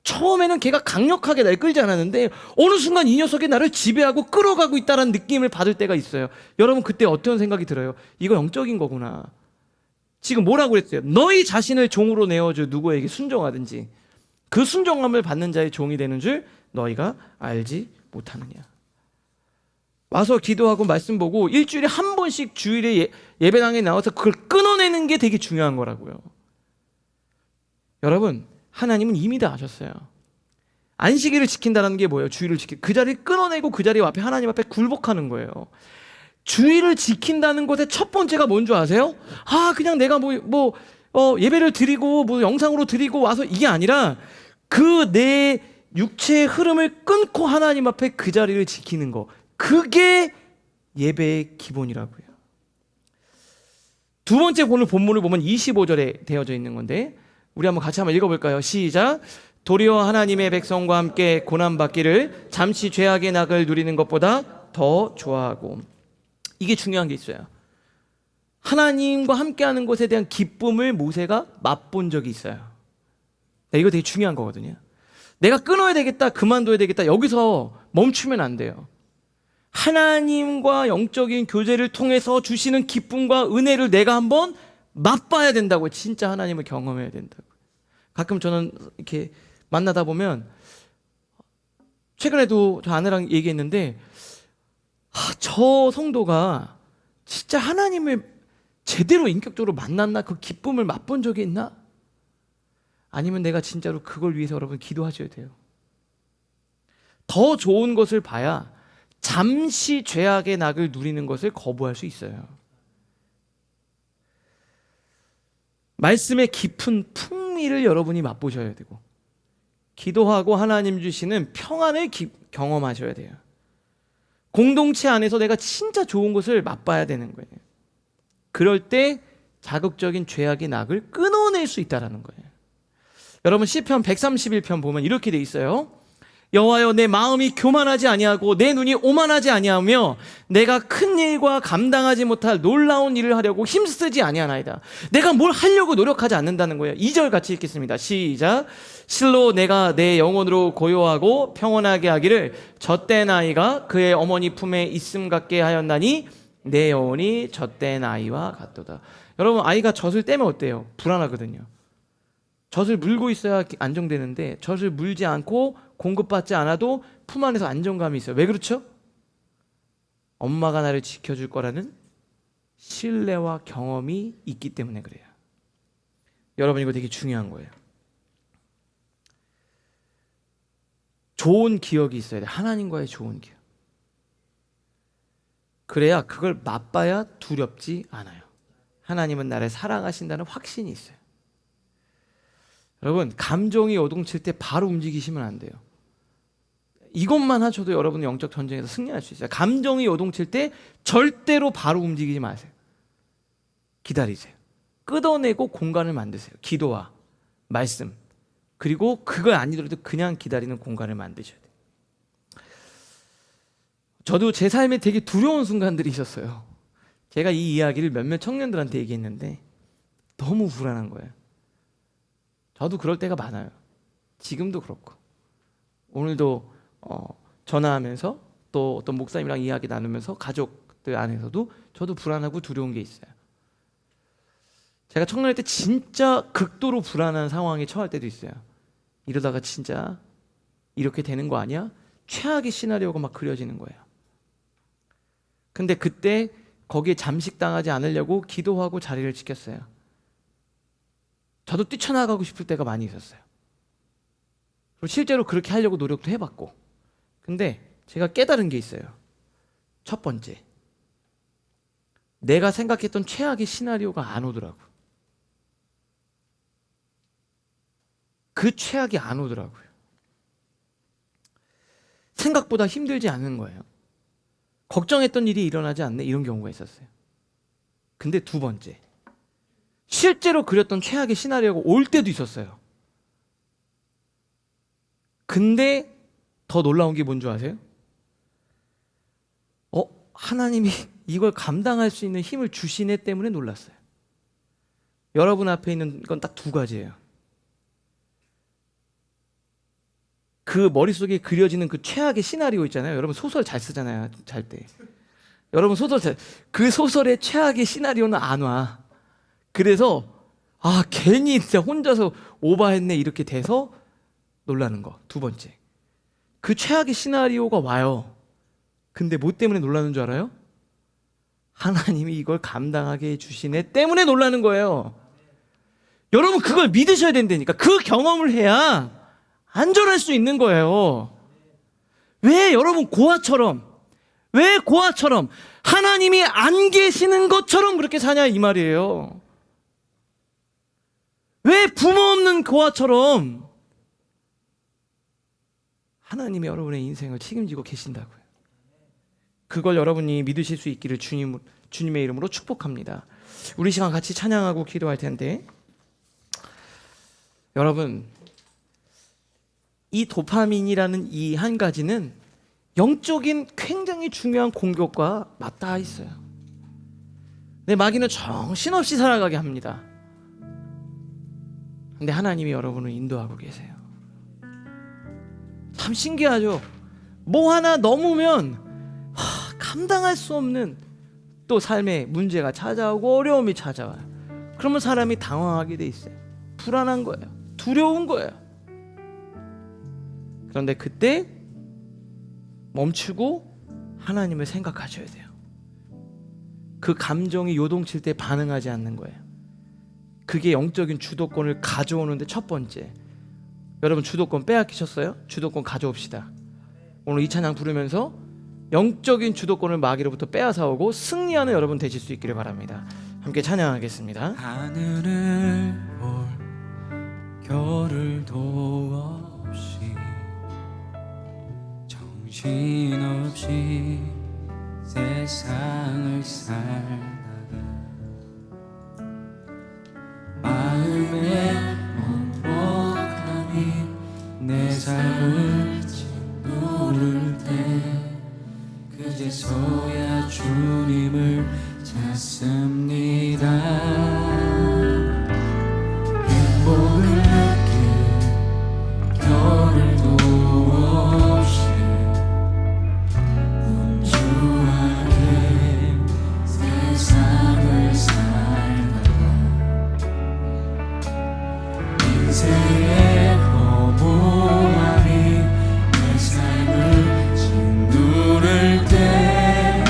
처음에는 걔가 강력하게 날 끌지 않았는데 어느 순간 이 녀석이 나를 지배하고 끌어가고 있다는 느낌을 받을 때가 있어요. 여러분, 그때 어떤 생각이 들어요? 이거 영적인 거구나. 지금 뭐라고 그랬어요? 너희 자신을 종으로 내어줘 누구에게 순종하든지 그 순종함을 받는 자의 종이 되는 줄 너희가 알지 못하느냐. 와서 기도하고 말씀 보고 일주일에 한 번씩 주일에 예배당에 나와서 그걸 끊어내는 게 되게 중요한 거라고요. 여러분, 하나님은 이미 다 아셨어요. 안식일을 지킨다는 게 뭐예요? 주일을 그 자리를 끊어내고 그 자리 앞에 하나님 앞에 굴복하는 거예요. 주일을 지킨다는 것의 첫 번째가 뭔 줄 아세요? 그냥 내가 예배를 드리고 영상으로 드리고 와서 이게 아니라 그 내 육체의 흐름을 끊고 하나님 앞에 그 자리를 지키는 거. 그게 예배의 기본이라고요. 두 번째 오늘 본문을 보면 25절에 되어져 있는 건데 우리 같이 한번 읽어볼까요? 시작. 도리어 하나님의 백성과 함께 고난받기를 잠시 죄악의 낙을 누리는 것보다 더 좋아하고. 이게 중요한 게 있어요. 하나님과 함께하는 것에 대한 기쁨을 모세가 맛본 적이 있어요. 이거 되게 중요한 거거든요. 내가 끊어야 되겠다, 그만둬야 되겠다, 여기서 멈추면 안 돼요. 하나님과 영적인 교제를 통해서 주시는 기쁨과 은혜를 내가 한번 맛봐야 된다고요. 진짜 하나님을 경험해야 된다고요. 가끔 저는 이렇게 만나다 보면, 최근에도 저 아내랑 얘기했는데 저 성도가 진짜 하나님을 제대로 인격적으로 만났나? 그 기쁨을 맛본 적이 있나? 아니면 내가 진짜로 그걸 위해서 여러분 기도하셔야 돼요. 더 좋은 것을 봐야 잠시 죄악의 낙을 누리는 것을 거부할 수 있어요. 말씀의 깊은 풍미를 여러분이 맛보셔야 되고 기도하고 하나님 주시는 평안을 경험하셔야 돼요. 공동체 안에서 내가 진짜 좋은 것을 맛봐야 되는 거예요. 그럴 때 자극적인 죄악의 낙을 끊어낼 수 있다는 거예요. 여러분 시편 131편 보면 이렇게 돼 있어요. 여호와여, 내 마음이 교만하지 아니하고 내 눈이 오만하지 아니하며 내가 큰 일과 감당하지 못할 놀라운 일을 하려고 힘쓰지 아니하나이다. 내가 뭘 하려고 노력하지 않는다는 거예요. 2절 같이 읽겠습니다. 시작. 실로 내가 내 영혼으로 고요하고 평온하게 하기를 젖된 아이가 그의 어머니 품에 있음 같게 하였나니 내 영혼이 젖된 아이와 같도다. 여러분, 아이가 젖을 떼면 어때요? 불안하거든요. 젖을 물고 있어야 안정되는데 젖을 물지 않고 공급받지 않아도 품 안에서 안정감이 있어요. 왜 그렇죠? 엄마가 나를 지켜줄 거라는 신뢰와 경험이 있기 때문에 그래요. 여러분, 이거 되게 중요한 거예요. 좋은 기억이 있어야 돼. 하나님과의 좋은 기억. 그래야 그걸 맛봐야 두렵지 않아요. 하나님은 나를 사랑하신다는 확신이 있어요. 여러분, 감정이 요동칠 때 바로 움직이시면 안 돼요. 이것만 하셔도 여러분은 영적 전쟁에서 승리할 수 있어요. 감정이 요동칠 때 절대로 바로 움직이지 마세요. 기다리세요. 끄덕내고 공간을 만드세요. 기도와 말씀, 그리고 그걸 아니더라도 그냥 기다리는 공간을 만드셔야 돼요. 저도 제 삶에 되게 두려운 순간들이 있었어요. 제가 이 이야기를 몇몇 청년들한테 얘기했는데 너무 불안한 거예요. 저도 그럴 때가 많아요. 지금도 그렇고 오늘도 전화하면서 또 어떤 목사님이랑 이야기 나누면서 가족들 안에서도 저도 불안하고 두려운 게 있어요. 제가 청년일 때 진짜 극도로 불안한 상황에 처할 때도 있어요. 이러다가 진짜 이렇게 되는 거 아니야? 최악의 시나리오가 막 그려지는 거예요. 근데 그때 거기에 잠식당하지 않으려고 기도하고 자리를 지켰어요. 저도 뛰쳐나가고 싶을 때가 많이 있었어요. 그리고 실제로 그렇게 하려고 노력도 해봤고. 근데 제가 깨달은 게 있어요. 첫 번째, 내가 생각했던 최악의 시나리오가 안 오더라고. 그 최악이 안 오더라고요. 생각보다 힘들지 않은 거예요. 걱정했던 일이 일어나지 않네, 이런 경우가 있었어요. 근데 두 번째, 실제로 그렸던 최악의 시나리오가 올 때도 있었어요. 근데 더 놀라운 게 뭔지 아세요? 하나님이 이걸 감당할 수 있는 힘을 주시네 때문에 놀랐어요. 여러분 앞에 있는 건 딱 두 가지예요. 그 머릿속에 그려지는 그 최악의 시나리오 있잖아요. 여러분 소설 잘 쓰잖아요, 잘 때. 여러분 그 소설의 최악의 시나리오는 안 와. 그래서 괜히 진짜 혼자서 오바했네 이렇게 돼서 놀라는 거. 두 번째, 그 최악의 시나리오가 와요. 근데 뭐 때문에 놀라는 줄 알아요? 하나님이 이걸 감당하게 해주시네 때문에 놀라는 거예요. 여러분, 그걸 믿으셔야 된다니까. 그 경험을 해야 안전할 수 있는 거예요. 왜 여러분 왜 고아처럼 하나님이 안 계시는 것처럼 그렇게 사냐 이 말이에요. 왜 부모 없는 고아처럼 하나님이 여러분의 인생을 책임지고 계신다고요. 그걸 여러분이 믿으실 수 있기를 주님의 이름으로 축복합니다. 우리 시간 같이 찬양하고 기도할 텐데, 여러분, 이 도파민이라는 이 한 가지는 영적인 굉장히 중요한 공격과 맞닿아 있어요. 내 마귀는 정신없이 살아가게 합니다. 근데 하나님이 여러분을 인도하고 계세요. 참 신기하죠? 뭐 하나 넘으면 감당할 수 없는 또 삶의 문제가 찾아오고 어려움이 찾아와요. 그러면 사람이 당황하게 돼 있어요. 불안한 거예요. 두려운 거예요. 그런데 그때 멈추고 하나님을 생각하셔야 돼요. 그 감정이 요동칠 때 반응하지 않는 거예요. 그게 영적인 주도권을 가져오는데 첫 번째, 여러분 주도권 빼앗기셨어요? 주도권 가져옵시다. 오늘 이 찬양 부르면서 영적인 주도권을 마귀로부터 빼앗아오고 승리하는 여러분 되실 수 있기를 바랍니다. 함께 찬양하겠습니다. 하늘을 볼 겨를도 없이 정신없이 세상을 살다가 마음에 먹먹한 찾습니다. 행복을 느낄 겨를도 없이 분주하게 세상을 살다가 인생의 허무함이 내 삶을 짓누를 때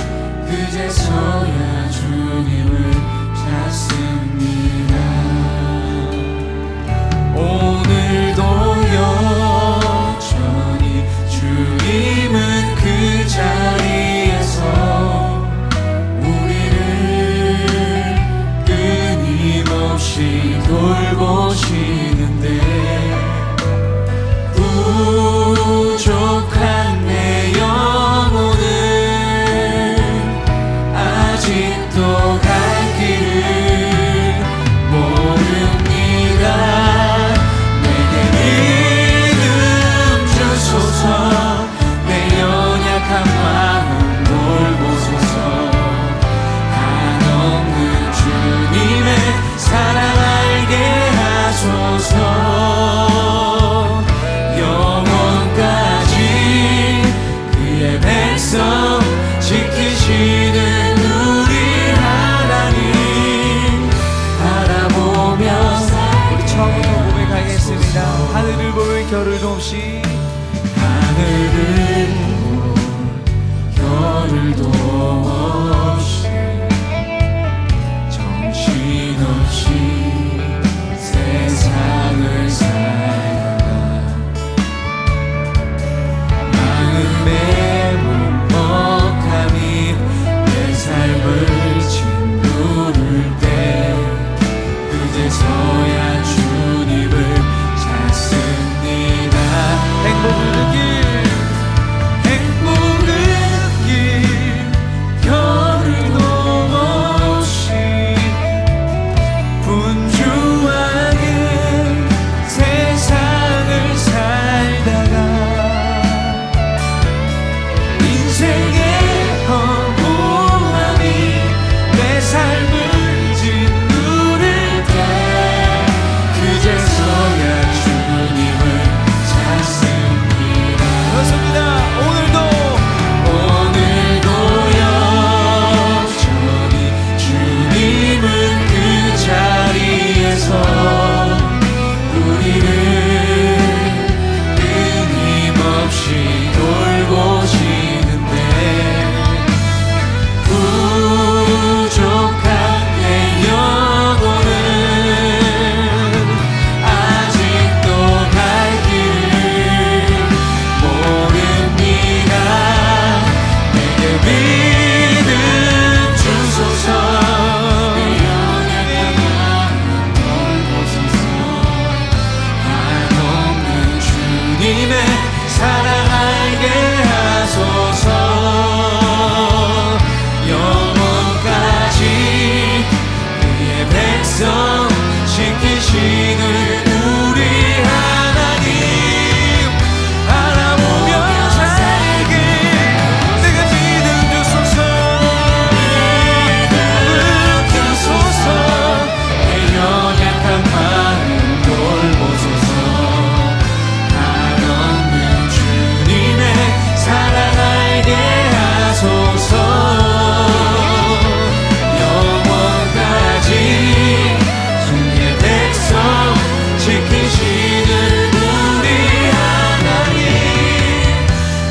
그제서야 주님을 찾습니다. 오늘도 여전히 주님은 그 자리에서 우리를 끊임없이 돌보시는데 부족한 내 영혼은 아직도 갈 길을 모릅니다. 내게 믿음 주소서. 내 연약한 마음 돌보소서. 한없는 주님의 사랑 알게 하소서. 영원까지 그의 백성 지키시는 우리 하나님 바라보며 우리 처음부터 고백하겠습니다. 하늘을 볼 겨를도 없이 하늘을 볼 겨를도 없이 정신없이 세상을 살다가 마음의 문먹함이 내 삶을 짓누를 때 그제서야 주님을 찾습니다. 행복을 느낄 겨를도 없이 분주하게 세상을 살다가 인생의 허무함이 내 삶을 짓누를 때 그제서야 주님을 찾습니다. 그렇습니다. 오늘도 여전히 주님은 그 자리에서 우리를 끊임없이 돌보시는데 부족한 내 영혼은 아직도 갈 길을 모릅니다. 내게 믿음 주소서. 내 연약한 마음 돌보소서. 한없는 주님의 사랑 알게 하소서. 영원까지 그의 백성 지키시는 우리 하나님 바라보며 살게 내가 믿음 주소서. 믿음 주소서. 내 연약한 마음 돌보소서. 한없는 주님의 사랑 알게 하소서. 영원까지 주의 백성 지키시는 우리 하나님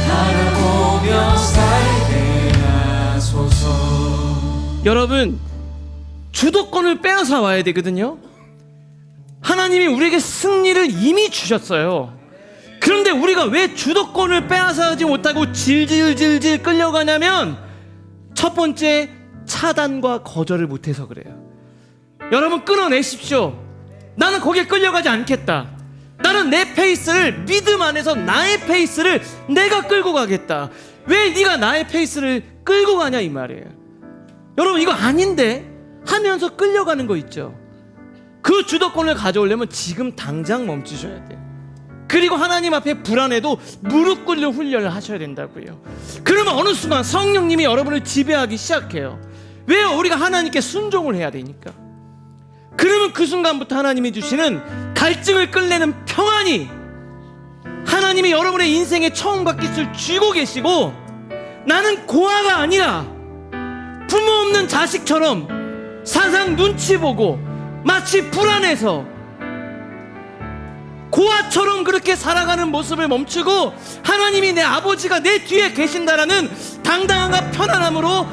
바라보며 살게 하소서. 여러분, 주도권을 빼앗아 와야 되거든요. 하나님이 우리에게 승리를 이미 주셨어요. 그런데 우리가 왜 주도권을 빼앗아지 못하고 질질질질 끌려가냐면 첫 번째, 차단과 거절을 못해서 그래요. 여러분, 끊어내십시오. 나는 거기에 끌려가지 않겠다. 나는 내 페이스를, 믿음 안에서 나의 페이스를 내가 끌고 가겠다. 왜 네가 나의 페이스를 끌고 가냐 이 말이에요. 여러분, 이거 아닌데 하면서 끌려가는 거 있죠. 그 주도권을 가져오려면 지금 당장 멈추셔야 돼요. 그리고 하나님 앞에 불안해도 무릎 꿇려 훈련을 하셔야 된다고요. 그러면 어느 순간 성령님이 여러분을 지배하기 시작해요. 왜요? 우리가 하나님께 순종을 해야 되니까. 그러면 그 순간부터 하나님이 주시는 갈증을 끌내는 평안이, 하나님이 여러분의 인생의 처음과 끝을 쥐고 계시고, 나는 고아가 아니라 부모 없는 자식처럼 사상 눈치 보고 마치 불안해서 고아처럼 그렇게 살아가는 모습을 멈추고 하나님이 내 아버지가 내 뒤에 계신다라는 당당함과 편안함으로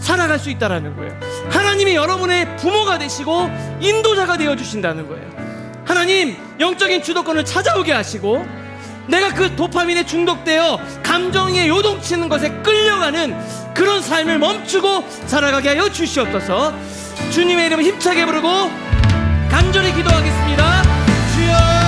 살아갈 수 있다는 거예요. 하나님이 여러분의 부모가 되시고 인도자가 되어주신다는 거예요. 하나님 영적인 주도권을 찾아오게 하시고, 내가 그 도파민에 중독되어 감정에 요동치는 것에 끌려가는 그런 삶을 멈추고 살아가게 하여 주시옵소서. 주님의 이름을 힘차게 부르고 간절히 기도하겠습니다. 주여.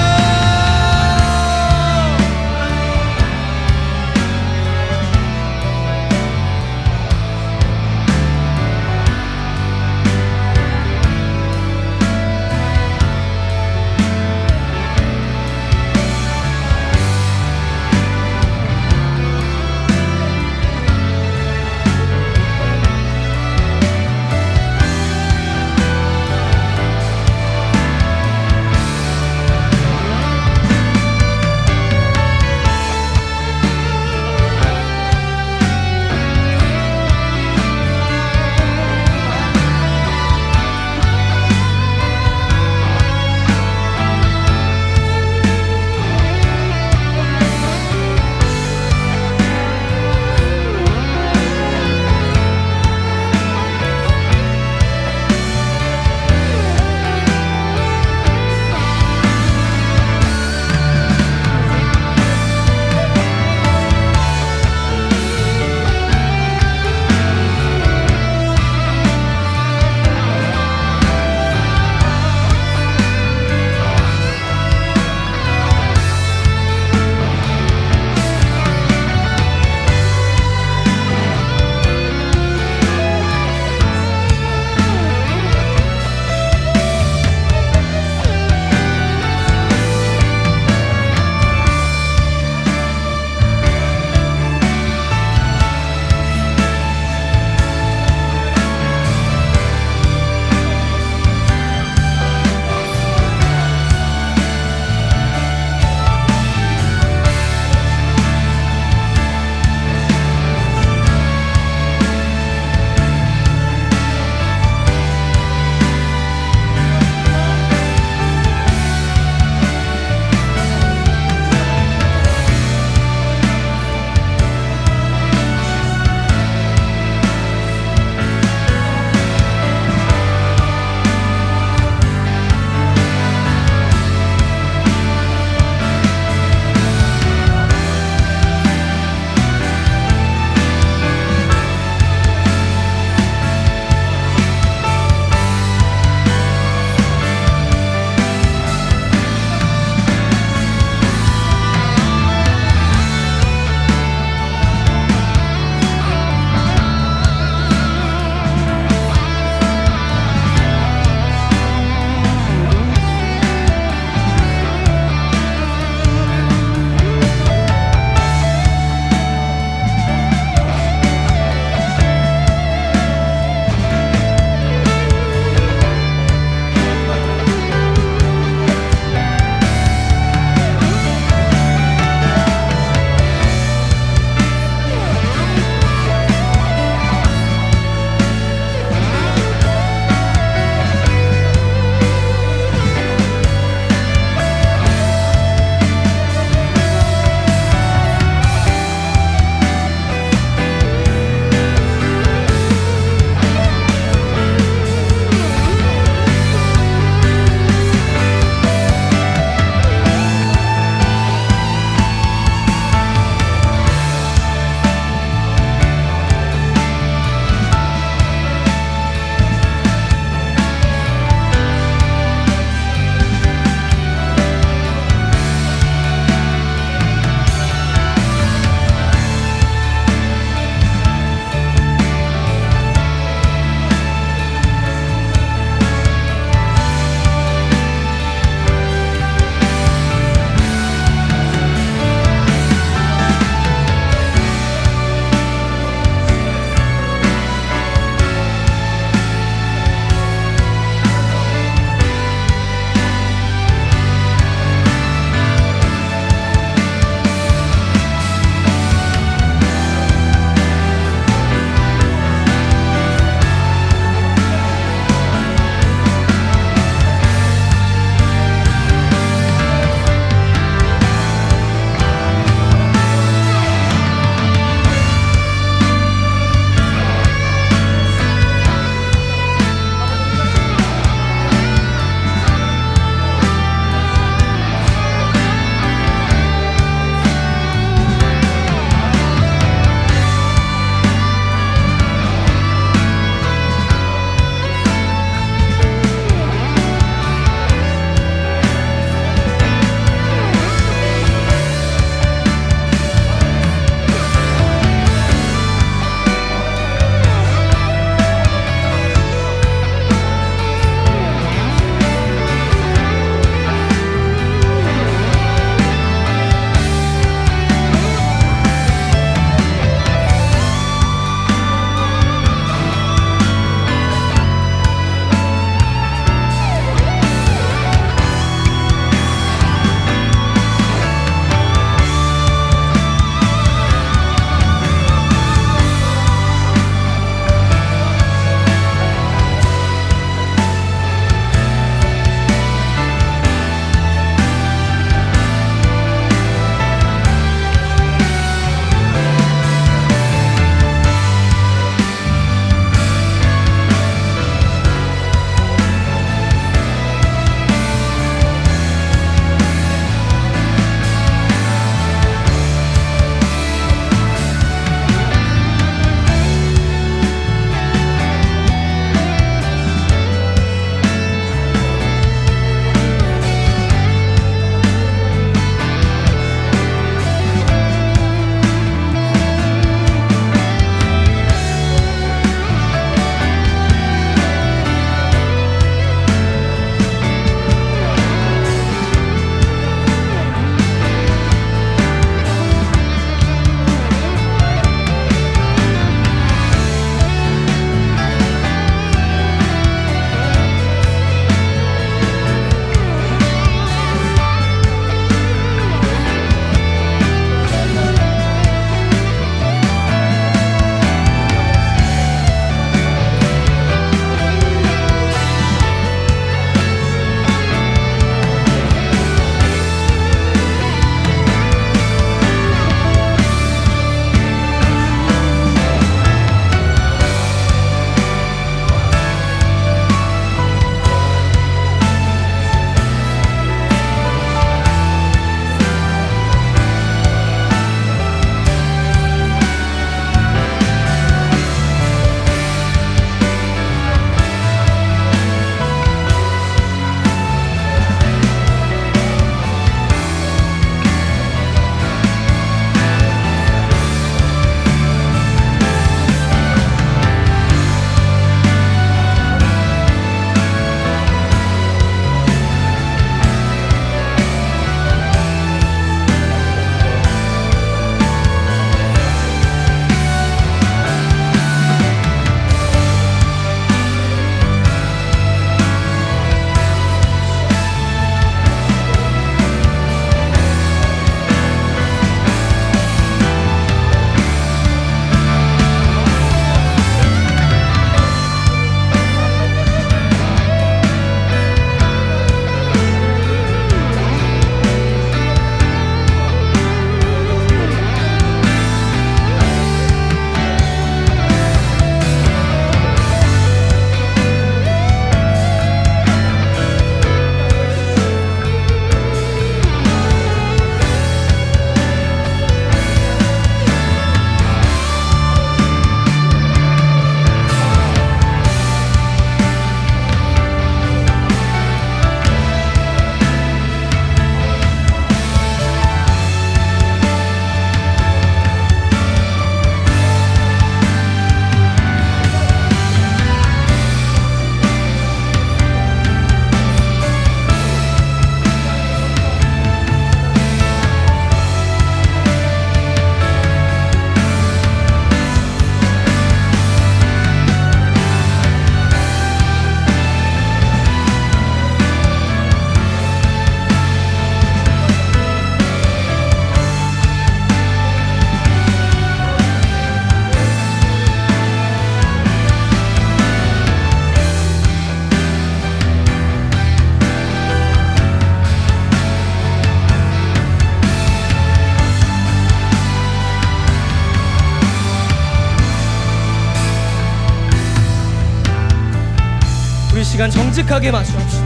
우리 시간 정직하게 마주합시다.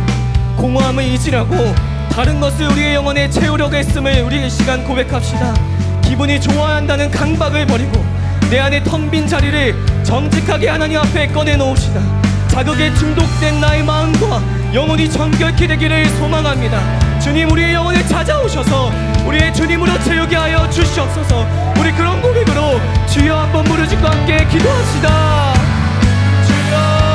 공허함을 잊으려고 다른 것을 우리의 영혼에 채우려고 했음을 우리 이 시간 고백합시다. 기분이 좋아야 한다는 강박을 버리고 내 안에 텅 빈 자리를 정직하게 하나님 앞에 꺼내놓읍시다. 자극에 중독된 나의 마음과 영혼이 정결케 되기를 소망합니다. 주님, 우리의 영혼을 찾아오셔서 우리의 주님으로 채우게 하여 주시옵소서. 우리 그런 고백으로 주여 한번 부르짖고 함께 기도합시다. 주여.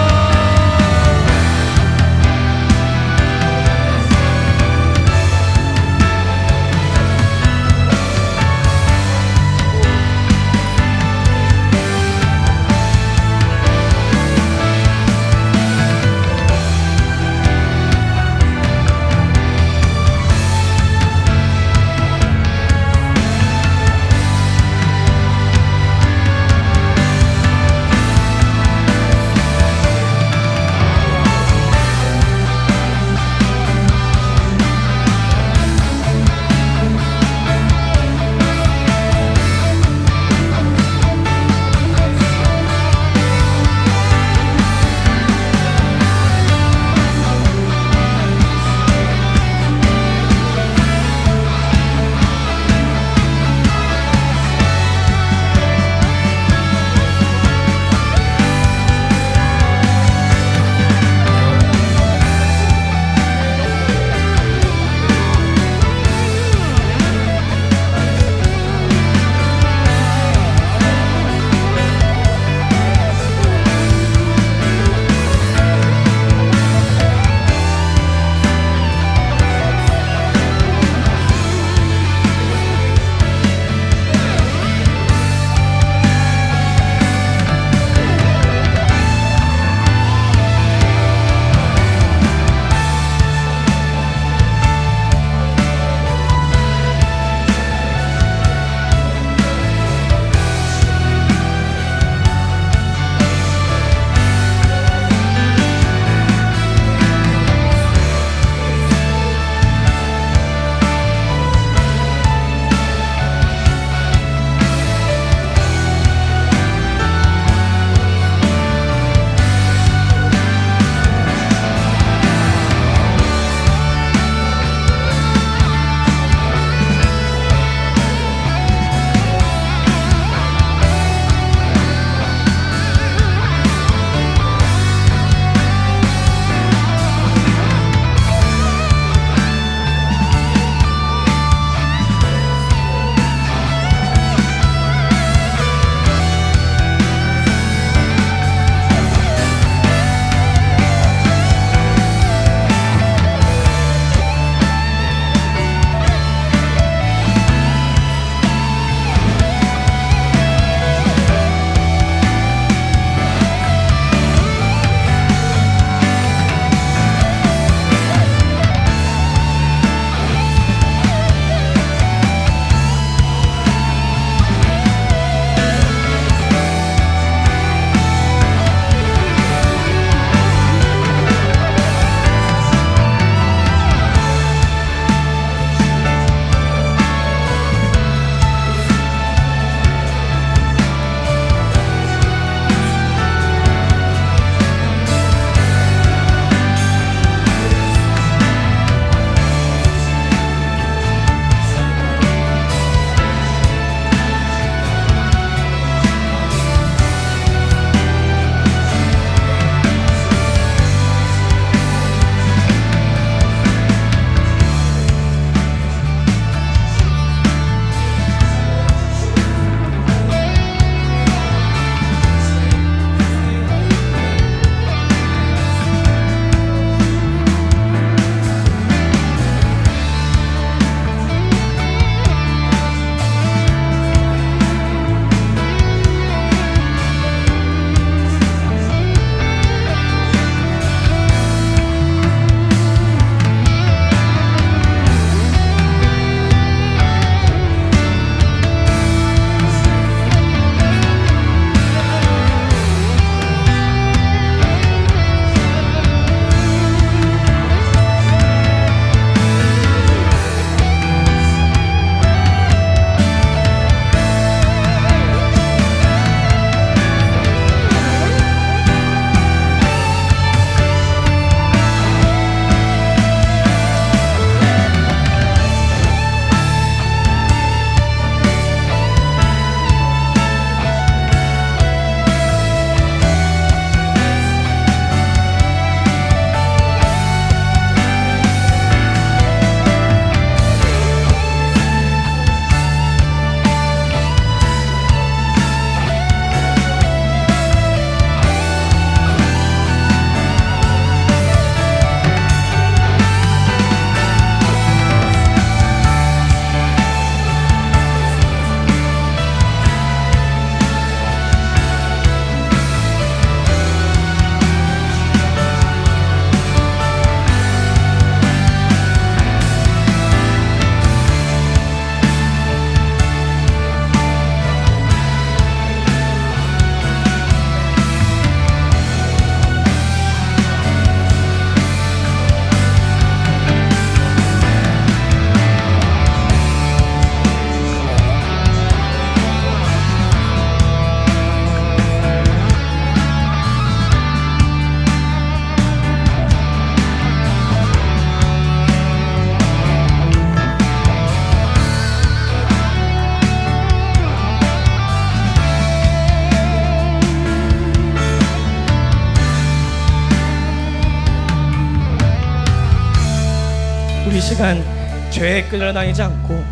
우리 시간 죄에 끌려다니지 않고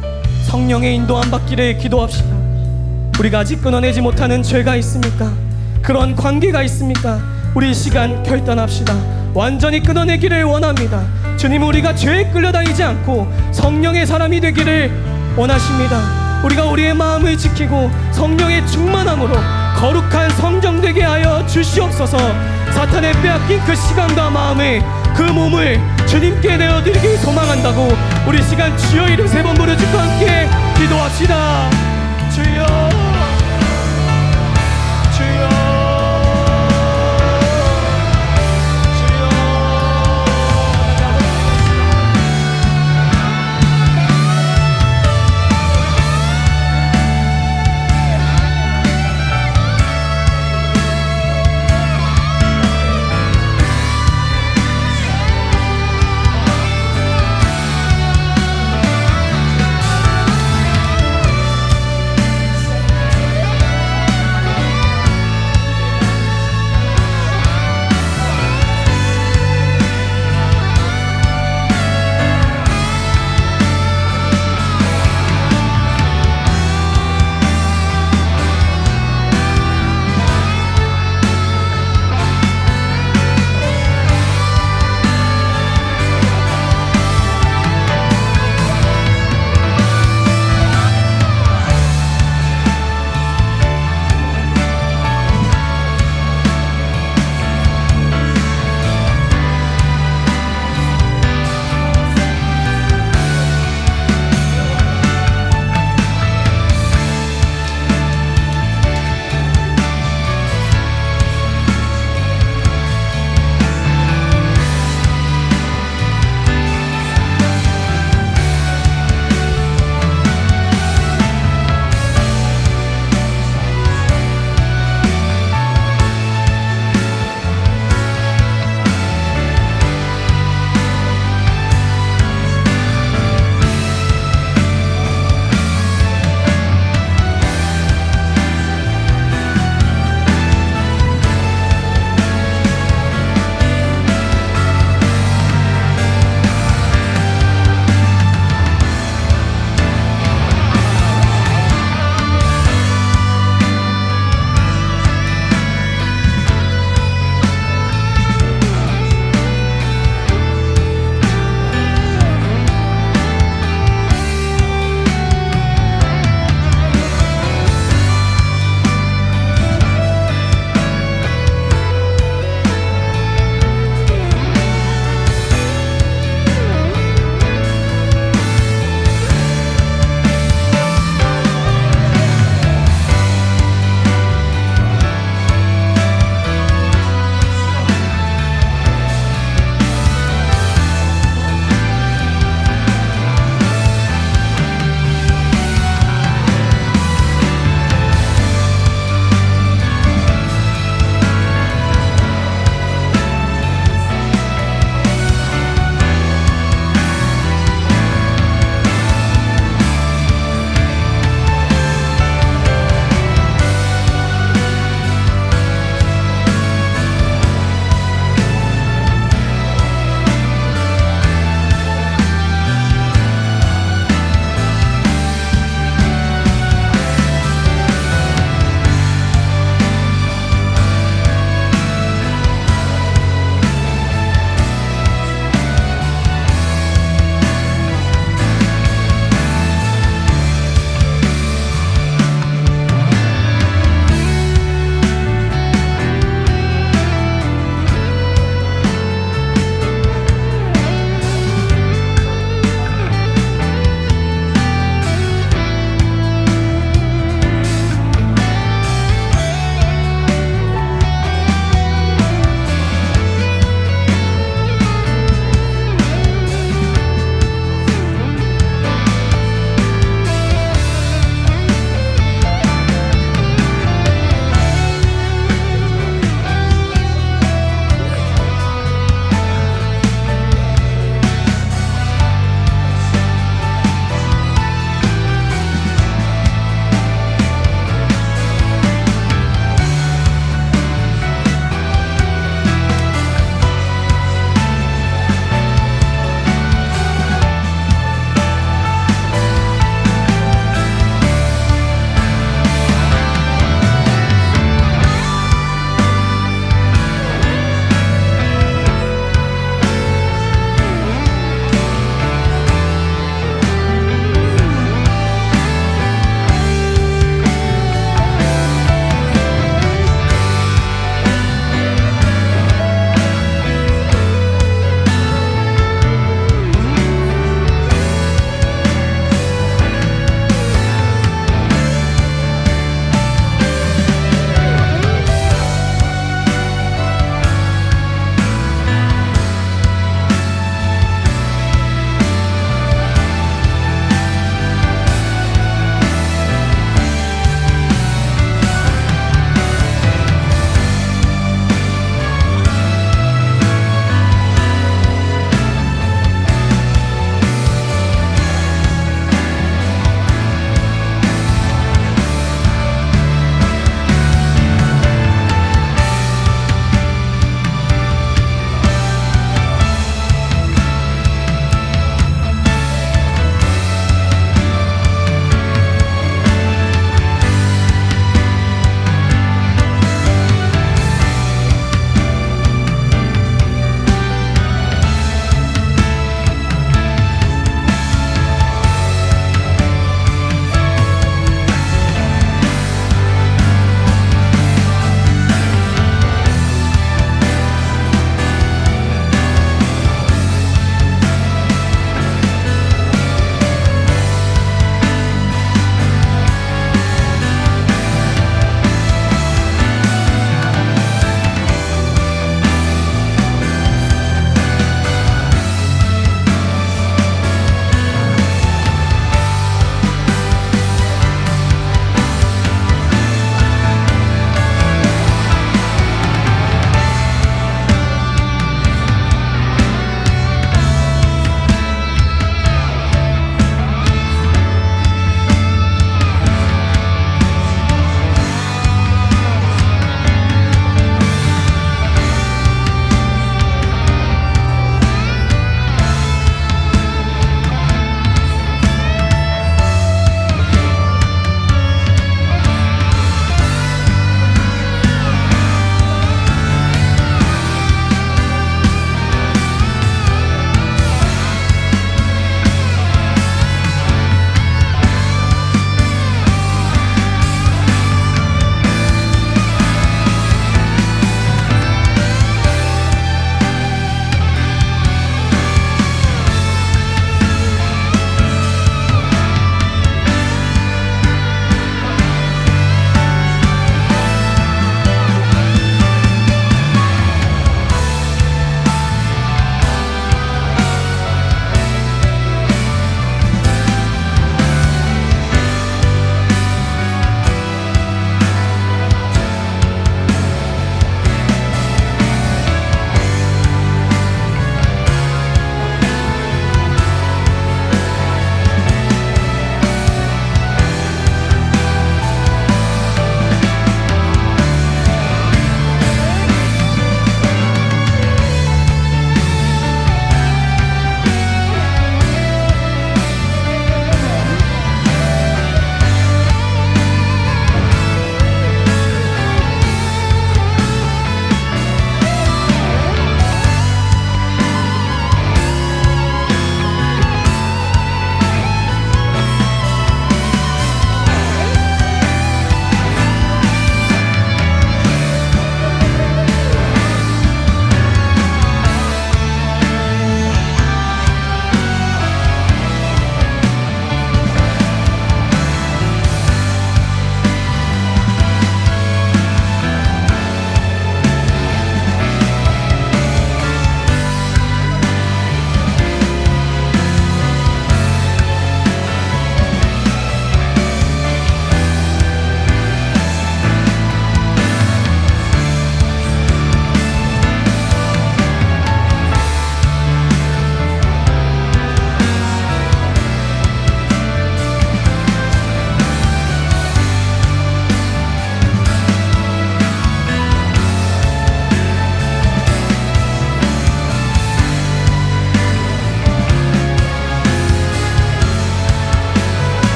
성령의 인도함 받기를 기도합시다. 우리가 아직 끊어내지 못하는 죄가 있습니까? 그런 관계가 있습니까? 우리 이 시간 결단합시다. 완전히 끊어내기를 원합니다. 주님, 우리가 죄에 끌려다니지 않고 성령의 사람이 되기를 원하십니다. 우리가 우리의 마음을 지키고 성령의 충만함으로 거룩한 성정 되게 하여 주시옵소서. 사탄의 빼앗긴 그 시간과 마음을, 그 몸을 주님께 내어드리길 소망한다고 우리 시간 주여 이름 3번 부르짖고 함께 기도합시다. 주여, 주여, 주여.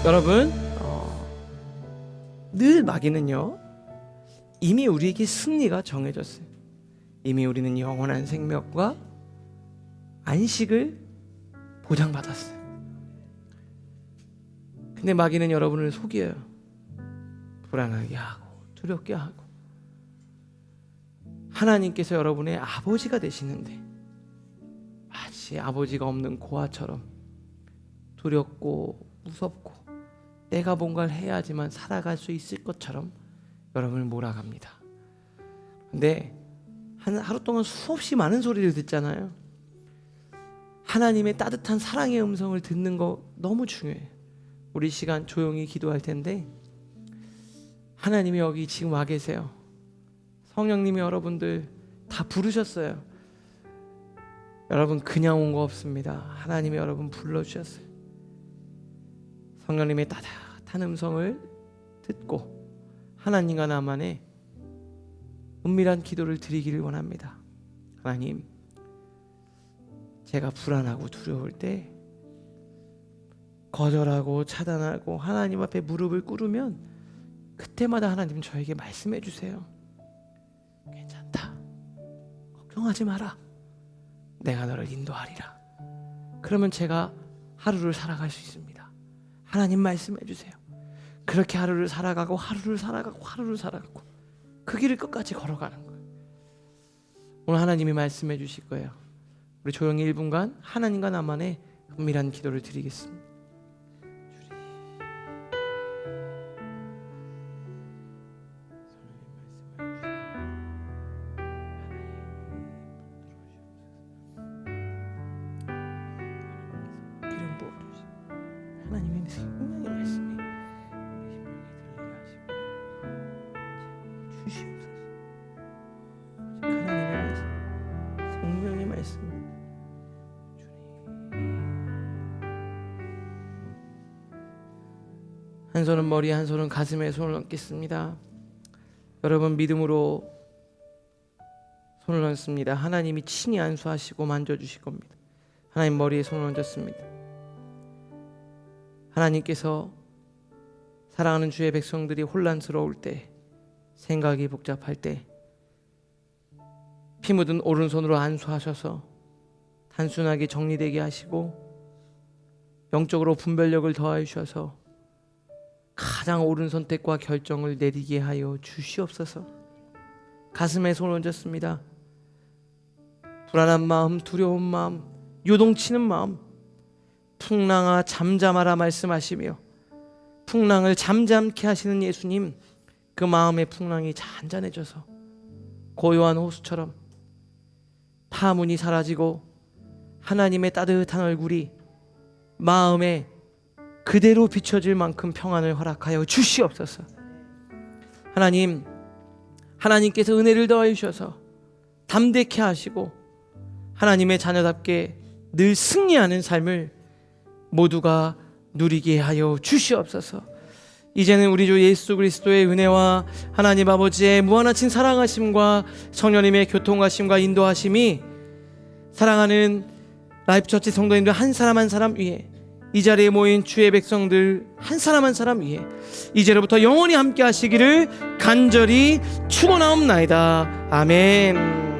여러분, 늘 마귀는요 이미 우리에게 승리가 정해졌어요. 이미 우리는 영원한 생명과 안식을 보장받았어요. 근데 마귀는 여러분을 속여요. 불안하게 하고 두렵게 하고. 하나님께서 여러분의 아버지가 되시는데 마치 아버지가 없는 고아처럼 두렵고 무섭고 내가 뭔가를 해야지만 살아갈 수 있을 것처럼 여러분을 몰아갑니다. 근데 하루 동안 수없이 많은 소리를 듣잖아요. 하나님의 따뜻한 사랑의 음성을 듣는 거 너무 중요해요. 우리 시간 조용히 기도할 텐데 하나님이 여기 지금 와 계세요. 성령님이 여러분들 다 부르셨어요. 여러분 그냥 온 거 없습니다. 하나님이 여러분 불러주셨어요. 성령님의 따뜻한 음성을 듣고 하나님과 나만의 은밀한 기도를 드리기를 원합니다. 하나님, 제가 불안하고 두려울 때 거절하고 차단하고 하나님 앞에 무릎을 꿇으면 그때마다 하나님 저에게 말씀해 주세요. 괜찮다. 걱정하지 마라. 내가 너를 인도하리라. 그러면 제가 하루를 살아갈 수 있습니다. 하나님 말씀해 주세요. 그렇게 하루를 살아가고 하루를 살아가고 그 길을 끝까지 걸어가는 거예요. 오늘 하나님이 말씀해 주실 거예요. 우리 조용히 1분간 하나님과 나만의 은밀한 기도를 드리겠습니다. 기름 부어주시고 하나님의 생명의 말씀이 주시옵소서. 하나님의 말씀, 생명의 말씀. 한 손은 머리, 한 손은 가슴에 손을 얹겠습니다. 여러분 믿음으로 손을 얹습니다. 하나님이 친히 안수하시고 만져주실 겁니다. 하나님 머리에 손을 얹었습니다. 하나님께서 사랑하는 주의 백성들이 혼란스러울 때, 생각이 복잡할 때 피 묻은 오른손으로 안수하셔서 단순하게 정리되게 하시고 영적으로 분별력을 더하여 주셔서 가장 옳은 선택과 결정을 내리게 하여 주시옵소서. 가슴에 손을 얹었습니다. 불안한 마음, 두려운 마음, 요동치는 마음, 풍랑아 잠잠하라 말씀하시며 풍랑을 잠잠케 하시는 예수님, 그 마음의 풍랑이 잔잔해져서 고요한 호수처럼 파문이 사라지고 하나님의 따뜻한 얼굴이 마음에 그대로 비춰질 만큼 평안을 허락하여 주시옵소서. 하나님, 하나님께서 은혜를 더해 주셔서 담대케 하시고 하나님의 자녀답게 늘 승리하는 삶을 모두가 누리게 하여 주시옵소서. 이제는 우리 주 예수 그리스도의 은혜와 하나님 아버지의 무한하신 사랑하심과 성령님의 교통하심과 인도하심이 사랑하는 라이프처치 성도님들 한 사람 한 사람 위에, 이 자리에 모인 주의 백성들 한 사람 한 사람 위에 이제로부터 영원히 함께 하시기를 간절히 축원하옵나이다. 아멘.